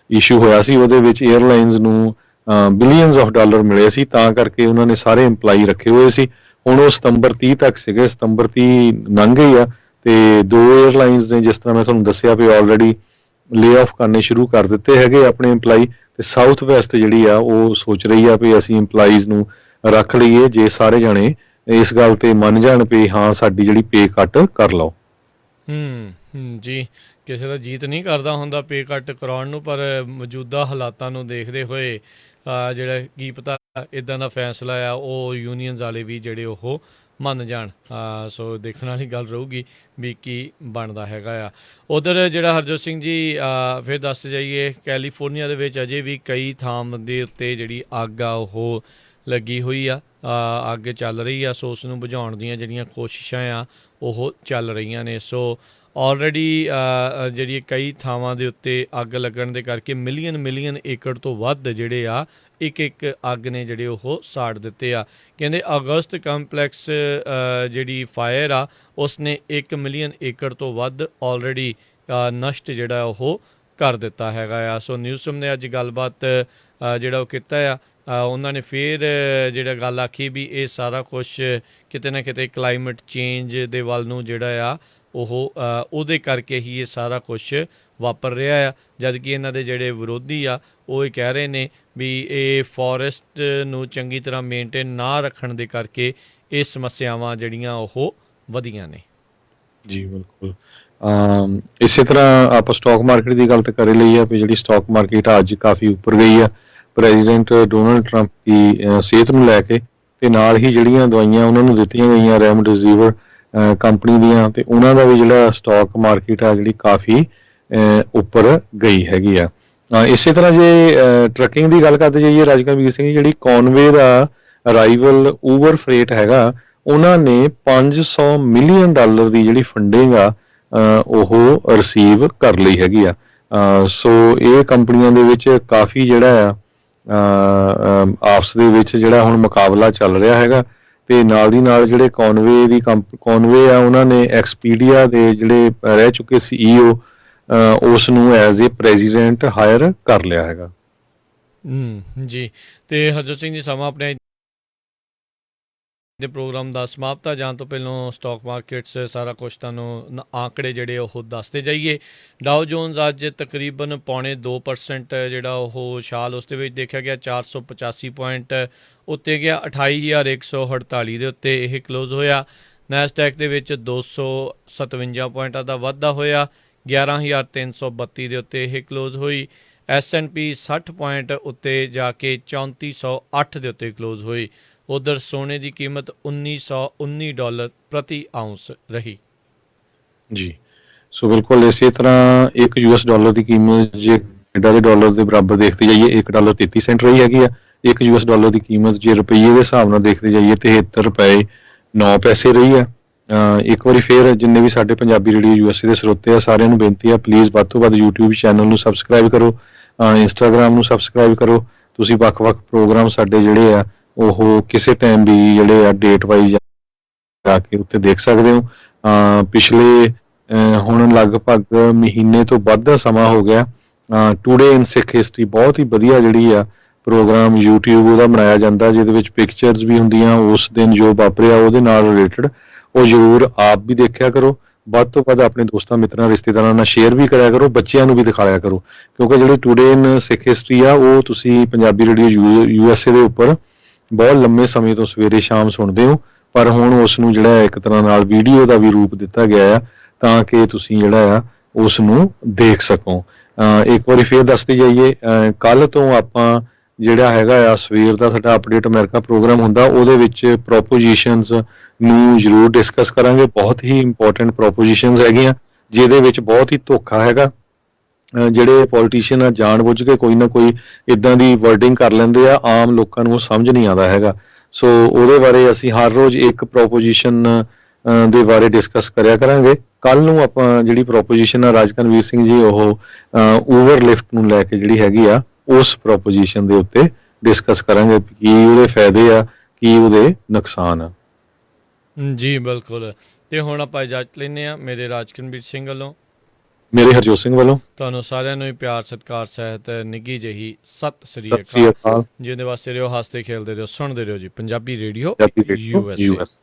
ਇਸ਼ੂ ਹੋਇਆ ਸੀ ਉਹਦੇ ਵਿੱਚ 에ਅਰਲਾਈਨਸ ਨੂੰ ਬਿਲੀਅਨਸ ਆਫ ਡਾਲਰ ਮਿਲੇ ਸੀ, ਤਾਂ ਕਰਕੇ ਉਹਨਾਂ ਨੇ ਸਾਰੇ EMPLOYEE ਰੱਖੇ ਹੋਏ ਸੀ। ਹੁਣ ਉਹ ਸਤੰਬਰ 30 ਤੱਕ ਸੀਗੇ, ਸਤੰਬਰ 30 ਲੰਘ ਗਈ ਆ ਤੇ 2 에ਅਰਲਾਈਨਸ ਨੇ, ਜਿਸ ਤਰ੍ਹਾਂ ਮੈਂ ਤੁਹਾਨੂੰ ਦੱਸਿਆ ਵੀ ਆਲਰੇਡੀ ਲੇ ਆਫ ਕਰਨੇ ਸ਼ੁਰੂ ਕਰ ਦਿੱਤੇ ਹੈਗੇ ਆਪਣੇ EMPLOYEE। ਤੇ ਸਾਊਥ ਵੈਸਟ ਜਿਹੜੀ ਆ ਉਹ ਸੋਚ ਰਹੀ ਆ ਵੀ ਅਸੀਂ EMPLOYEES ਨੂੰ ਰੱਖ ਲਈਏ ਜੇ ਸਾਰੇ ਜਾਣੇ ਇਸ ਗੱਲ ਤੇ ਮੰਨ ਜਾਣ ਵੀ ਹਾਂ ਸਾਡੀ ਜਿਹੜੀ ਪੇ ਕੱਟ ਕਰ ਲਓ। ਜੀ, ਕਿਸੇ ਦਾ ਜੀਤ ਨਹੀਂ ਕਰਦਾ ਹੁੰਦਾ ਪੇ ਕੱਟ ਕਰਾਉਣ ਨੂੰ, ਪਰ ਮੌਜੂਦਾ ਹਾਲਾਤਾਂ ਨੂੰ ਦੇਖਦੇ ਹੋਏ ਜਿਹੜਾ ਕੀ ਪਤਾ ਇੱਦਾਂ ਦਾ ਫੈਸਲਾ ਆ ਉਹ ਯੂਨੀਅਨਸ ਵਾਲੇ ਵੀ ਜਿਹੜੇ ਉਹ ਮੰਨ ਜਾਣ। ਸੋ ਦੇਖਣ ਵਾਲੀ ਗੱਲ ਰਹੂਗੀ ਵੀ ਕੀ ਬਣਦਾ ਹੈਗਾ ਆ। ਉਧਰ ਜਿਹੜਾ ਹਰਜੋਤ ਸਿੰਘ ਜੀ ਫਿਰ ਦੱਸ ਜਾਈਏ, ਕੈਲੀਫੋਰਨੀਆ ਦੇ ਵਿੱਚ ਅਜੇ ਵੀ ਕਈ ਥਾਂ ਦੇ ਉੱਤੇ ਜਿਹੜੀ ਅੱਗ ਆ ਉਹ ਲੱਗੀ ਹੋਈ ਆ, ਅੱਗ ਚੱਲ ਰਹੀ ਆ। ਸੋ ਉਸ ਨੂੰ ਬੁਝਾਉਣ ਦੀਆਂ ਜਿਹੜੀਆਂ ਕੋਸ਼ਿਸ਼ਾਂ ਆ ਉਹ ਚੱਲ ਰਹੀਆਂ ਨੇ। ਸੋ ਆਲਰੇਡੀ ਜਿਹੜੀ ਕਈ ਥਾਵਾਂ ਦੇ ਉੱਤੇ ਅੱਗ ਲੱਗਣ ਦੇ ਕਰਕੇ ਮਿਲੀਅਨ ਏਕੜ ਤੋਂ ਵੱਧ ਜਿਹੜੇ ਆ ਇੱਕ ਅੱਗ ਨੇ ਜਿਹੜੇ ਉਹ ਸਾੜ ਦਿੱਤੇ ਆ। ਕਹਿੰਦੇ ਅਗਸਤ ਕੰਪਲੈਕਸ ਜਿਹੜੀ ਫਾਇਰ ਆ ਉਸ ਨੇ 1 ਮਿਲੀਅਨ ਏਕੜ ਤੋਂ ਵੱਧ ਆਲਰੇਡੀ ਨਸ਼ਟ ਜਿਹੜਾ ਉਹ ਕਰ ਦਿੱਤਾ ਹੈਗਾ ਆ। ਸੋ ਨਿਊਜ਼ਮ ਨੇ ਅੱਜ ਗੱਲਬਾਤ ਜਿਹੜਾ ਉਹ ਕੀਤਾ ਆ, ਉਹਨਾਂ ਨੇ ਫਿਰ ਜਿਹੜਾ ਗੱਲ ਆਖੀ ਵੀ ਇਹ ਸਾਰਾ ਕੁਛ ਕਿਤੇ ਨਾ ਕਿਤੇ ਕਲਾਈਮੇਟ ਚੇਂਜ ਦੇ ਵੱਲ ਨੂੰ ਜਿਹੜਾ ਆ ਉਹਦੇ ਕਰਕੇ ਹੀ ਇਹ ਸਾਰਾ ਕੁਛ ਵਾਪਰ ਰਿਹਾ ਆ। ਜਦ ਕਿ ਇਹਨਾਂ ਦੇ ਜਿਹੜੇ ਵਿਰੋਧੀ ਆ ਉਹ ਇਹ ਕਹਿ ਰਹੇ ਨੇ ਵੀ ਇਹ ਫੋਰੈਸਟ ਨੂੰ ਚੰਗੀ ਤਰ੍ਹਾਂ ਮੇਨਟੇਨ ਨਾ ਰੱਖਣ ਦੇ ਕਰਕੇ ਇਹ ਸਮੱਸਿਆਵਾਂ ਜਿਹੜੀਆਂ ਉਹ ਵਧੀਆਂ ਨੇ। ਜੀ ਬਿਲਕੁਲ, ਇਸੇ ਤਰ੍ਹਾਂ ਆਪਾਂ ਸਟਾਕ ਮਾਰਕੀਟ ਦੀ ਗੱਲ ਤਾਂ ਕਰ ਲਈ ਆ ਵੀ ਜਿਹੜੀ ਸਟਾਕ ਮਾਰਕੀਟ ਅੱਜ ਕਾਫੀ ਉੱਪਰ ਗਈ ਆ ਪ੍ਰੈਜ਼ੀਡੈਂਟ ਡੋਨਾਲਡ ਟਰੰਪ ਦੀ ਸਿਹਤ ਨੂੰ ਲੈ ਕੇ, ਤੇ ਨਾਲ ਹੀ ਜਿਹੜੀਆਂ ਦਵਾਈਆਂ ਉਹਨਾਂ ਨੂੰ ਦਿੱਤੀਆਂ ਗਈਆਂ ਰੈਮਡੇਸਿਵਿਰ ਕੰਪਨੀ ਦੀਆਂ, ਤੇ ਉਹਨਾਂ ਦਾ ਵੀ ਜਿਹੜਾ ਸਟਾਕ ਮਾਰਕੀਟ ਆ ਜਿਹੜੀ ਕਾਫੀ ਉੱਪਰ ਗਈ ਹੈਗੀ ਆ। ਇਸੇ ਤਰ੍ਹਾਂ ਜੇ ਟਰੱਕਿੰਗ ਦੀ ਗੱਲ ਕਰਦੇ ਜਾਈਏ ਰਾਜਕਨਵੀਰ ਸਿੰਘ, ਜਿਹੜੀ ਕੌਨਵੇ ਦਾ ਰਾਈਵਲ ਊਬਰ ਫਰੇਟ ਹੈਗਾ, ਉਹਨਾਂ ਨੇ $500 ਮਿਲੀਅਨ ਦੀ ਜਿਹੜੀ ਫੰਡਿੰਗ ਆ ਉਹ ਰਿਸੀਵ ਕਰ ਲਈ ਹੈਗੀ ਆ। ਸੋ ਇਹ ਕੰਪਨੀਆਂ ਦੇ ਵਿੱਚ ਕਾਫੀ ਜਿਹੜਾ ਆ ਆਪਸ ਦੇ ਵਿੱਚ ਜਿਹੜਾ ਹੁਣ ਮੁਕਾਬਲਾ ਚੱਲ ਰਿਹਾ ਹੈਗਾ। ਤੇ ਨਾਲ ਦੀ ਨਾਲ ਜਿਹੜੇ ਕੌਨਵੇ ਆ, ਉਹਨਾਂ ਨੇ ਐਕਸਪੀਡੀਆ ਦੇ ਜਿਹੜੇ ਰਹਿ ਚੁੱਕੇ CEO ਉਸ ਨੂੰ ਐਜ਼ ਏ ਪ੍ਰੈਜ਼ੀਡੈਂਟ ਹਾਇਰ ਕਰ ਲਿਆ ਹੈਗਾ। ਜੀ, ਤੇ ਹਰਜੋਤ ਸਿੰਘ ਜੀ, ਸਮਾਂ ਆਪਣੇ ਦੇ ਪ੍ਰੋਗਰਾਮ ਦਾ ਸਮਾਪਤਾ ਜਾਣ ਤੋਂ ਪਹਿਲਾਂ ਸਟਾਕ ਮਾਰਕੀਟਸ ਸਾਰਾ ਕੁਝ ਤੁਹਾਨੂੰ ਆંકੜੇ ਜਿਹੜੇ ਉਹ ਦੱਸਦੇ ਜਾਈਏ। ਡਾਓ ਜੋਨਸ ਅੱਜ ਤਕਰੀਬਨ 0.25% ਜਿਹੜਾ ਉਹ ਛਾਲ ਉਸ ਦੇ ਵਿੱਚ ਦੇਖਿਆ ਗਿਆ, 485 ਪੁਆਇੰਟ ਉੱਤੇ ਗਿਆ, 28,148 ਦੇ ਉੱਤੇ ਇਹ ਕਲੋਜ਼ ਹੋਇਆ। ਨੈਸਡੈਕ ਦੇ ਵਿੱਚ 257 ਪੁਆਇੰਟਾਂ ਦਾ ਵਾਧਾ ਹੋਇਆ, 11,332 ਦੇ ਉੱਤੇ ਇਹ ਕਲੋਜ਼ ਹੋਈ। S&P 60 ਪੁਆਇੰਟ ਉੱਤੇ ਜਾ ਕੇ 3408 ਦੇ ਉੱਤੇ ਕਲੋਜ਼ ਹੋਈ। ਉਧਰ ਸੋਨੇ ਦੀ ਕੀਮਤ $1919 ਪ੍ਰਤੀ ਆਉਂਸ ਰਹੀ। ਜੀ, ਸੋ ਬਿਲਕੁਲ ਇਸੇ ਤਰ੍ਹਾਂ ਇੱਕ $US ਦੀ ਕੀਮਤ ਜੇ ਕੈਨੇਡਾ ਦੇ ਡਾਲਰ ਦੇ ਬਰਾਬਰ ਦੇਖਦੇ ਜਾਈਏ $1.33 ਰਹੀ ਹੈਗੀ ਆ। ਇੱਕ $US ਦੀ ਕੀਮਤ ਜੇ ਰੁਪਈਏ ਦੇ ਹਿਸਾਬ ਨਾਲ ਦੇਖਦੇ ਜਾਈਏ $73.09 ਰਹੀ ਆ। ਇੱਕ ਵਾਰੀ ਫੇਰ ਜਿੰਨੇ ਵੀ ਸਾਡੇ ਪੰਜਾਬੀ ਰੇਡੀਓ USA ਦੇ ਸਰੋਤੇ ਆ, ਸਾਰਿਆਂ ਨੂੰ ਬੇਨਤੀ ਆ, ਪਲੀਜ਼ ਵੱਧ ਤੋਂ ਵੱਧ YouTube ਚੈਨਲ ਨੂੰ ਸਬਸਕ੍ਰਾਈਬ ਕਰੋ, ਇੰਸਟਾਗ੍ਰਾਮ ਨੂੰ ਸਬਸਕ੍ਰਾਈਬ ਕਰੋ। ਤੁਸੀਂ ਵੱਖ-ਵੱਖ ਪ੍ਰੋਗਰਾਮ ਸਾਡੇ ਜਿਹੜੇ ਆ ਉਹ ਕਿਸੇ ਟਾਈਮ ਵੀ ਜਿਹੜੇ ਆ ਡੇਟ ਵਾਈਜ਼ ਜਾ ਕੇ ਉੱਤੇ ਦੇਖ ਸਕਦੇ ਹੋ। ਪਿਛਲੇ ਹੁਣ ਲਗਭਗ ਮਹੀਨੇ ਤੋਂ ਵੱਧ ਦਾ ਸਮਾਂ ਹੋ ਗਿਆ ਟੂਡੇ ਇਨ ਸਿੱਖ ਹਿਸਟਰੀ ਬਹੁਤ ਹੀ ਵਧੀਆ ਜਿਹੜੀ ਆ ਪ੍ਰੋਗਰਾਮ YouTube ਉਹਦਾ ਬਣਾਇਆ ਜਾਂਦਾ, ਜਿਹਦੇ ਵਿੱਚ ਪਿਕਚਰਸ ਵੀ ਹੁੰਦੀਆਂ ਉਸ ਦਿਨ ਜੋ ਵਾਪਰਿਆ ਉਹਦੇ ਨਾਲ ਰਿਲੇਟਡ। ਉਹ ਜ਼ਰੂਰ ਆਪ ਵੀ ਦੇਖਿਆ ਕਰੋ, ਵੱਧ ਤੋਂ ਵੱਧ ਆਪਣੇ ਦੋਸਤਾਂ ਮਿੱਤਰਾਂ ਰਿਸ਼ਤੇਦਾਰਾਂ ਨਾਲ ਸ਼ੇਅਰ ਵੀ ਕਰਿਆ ਕਰੋ, ਬੱਚਿਆਂ ਨੂੰ ਵੀ ਦਿਖਾਇਆ ਕਰੋ, ਕਿਉਂਕਿ ਜਿਹੜੀ ਟੂਡੇ ਇਨ ਸਿੱਖ ਹਿਸਟਰੀ ਆ ਉਹ ਤੁਸੀਂ ਪੰਜਾਬੀ ਰੇਡੀਓ USA ਦੇ ਉੱਪਰ ਬਹੁਤ ਲੰਮੇ ਸਮੇਂ ਤੋਂ ਸਵੇਰੇ ਸ਼ਾਮ ਸੁਣਦੇ ਹੋ, ਪਰ ਹੁਣ ਉਸ ਨੂੰ ਜਿਹੜਾ ਇੱਕ ਤਰ੍ਹਾਂ ਨਾਲ ਵੀਡੀਓ ਦਾ ਵੀ ਰੂਪ ਦਿੱਤਾ ਗਿਆ ਆ ਤਾਂ ਕਿ ਤੁਸੀਂ ਜਿਹੜਾ ਆ ਉਸ ਨੂੰ ਦੇਖ ਸਕੋ। ਇੱਕ ਵਾਰੀ ਫੇਰ ਦੱਸਦੇ ਜਾਈਏ, ਕੱਲ ਤੋਂ ਆਪਾਂ ਜਿਹੜਾ ਹੈਗਾ ਆ ਸਵੇਰ ਦਾ ਸਾਡਾ ਅਪਡੇਟ ਅਮਰੀਕਾ ਪ੍ਰੋਗਰਾਮ ਹੁੰਦਾ, ਉਹਦੇ ਵਿੱਚ ਪ੍ਰੋਪੋਜੀਸ਼ਨਸ ਨੂੰ ਜ਼ਰੂਰ ਡਿਸਕਸ ਕਰਾਂਗੇ। ਬਹੁਤ ਹੀ ਇੰਪੋਰਟੈਂਟ ਪ੍ਰੋਪੋਜੀਸ਼ਨਸ ਹੈਗੀਆਂ ਜਿਹਦੇ ਵਿੱਚ ਬਹੁਤ ਹੀ ਧੋਖਾ ਹੈਗਾ। ਜਿਹੜੇ ਪੋਲੀਟੀਸ਼ੀਅਨ ਆ ਜਾਣ-ਬੁੱਝ ਕੇ ਕੋਈ ਨਾ ਕੋਈ ਇਦਾਂ ਦੀ ਵਰਡਿੰਗ ਕਰ ਲੈਂਦੇ ਆ, ਆਮ ਲੋਕਾਂ ਨੂੰ ਉਹ ਸਮਝ ਨਹੀਂ ਆਉਂਦਾ ਹੈਗਾ। ਸੋ ਉਹਦੇ ਬਾਰੇ ਅਸੀਂ ਹਰ ਰੋਜ਼ ਇੱਕ ਪ੍ਰੋਪੋਜੀਸ਼ਨ ਦੇ ਬਾਰੇ ਡਿਸਕਸ ਕਰਿਆ ਕਰਾਂਗੇ। ਕੱਲ ਨੂੰ ਆਪਾਂ ਜਿਹੜੀ ਪ੍ਰੋਪੋਜੀਸ਼ਨ ਆ ਰਾਜਕਨਵੀਰ ਸਿੰਘ ਜੀ ਉਹ ਊਬਰ ਲਿਫਟ ਨੂੰ ਲੈ ਕੇ ਜਿਹੜੀ ਹੈਗੀ ਆ ਉਸ ਪ੍ਰੋਪੋਜੀਸ਼ਨ ਦੇ ਉੱਤੇ ਡਿਸਕਸ ਕਰਾਂਗੇ, ਕੀ ਉਹਦੇ ਫਾਇਦੇ ਆ, ਕੀ ਉਹਦੇ ਨੁਕਸਾਨ ਆ। ਜੀ ਬਿਲਕੁਲ, ਤੇ ਹੁਣ ਆਪਾਂ ਇਜਾਜ਼ਤ ਲੈਂਦੇ ਹਾਂ। ਮੇਰੇ ਰਾਜਕਨਵੀਰ ਸਿੰਘ ਵੱਲੋਂ, ਮੇਰੇ ਹਰਜੋਤ ਸਿੰਘ ਵੱਲੋਂ ਤੁਹਾਨੂੰ ਸਾਰਿਆਂ ਨੂੰ ਹੀ ਪਿਆਰ, ਸਤਿਕਾਰ ਸਹਿਤ ਨਿੱਘੀ ਜਿਹੀ ਸਤਿ ਸ੍ਰੀ ਅਕਾਲ। ਜਿਹਦੇ ਵਾਸਤੇ ਰਹੋ, ਹੱਸਦੇ ਖੇਲਦੇ ਰਹੋ, ਸੁਣਦੇ ਰਹੋ ਜੀ ਪੰਜਾਬੀ ਰੇਡੀਓ US।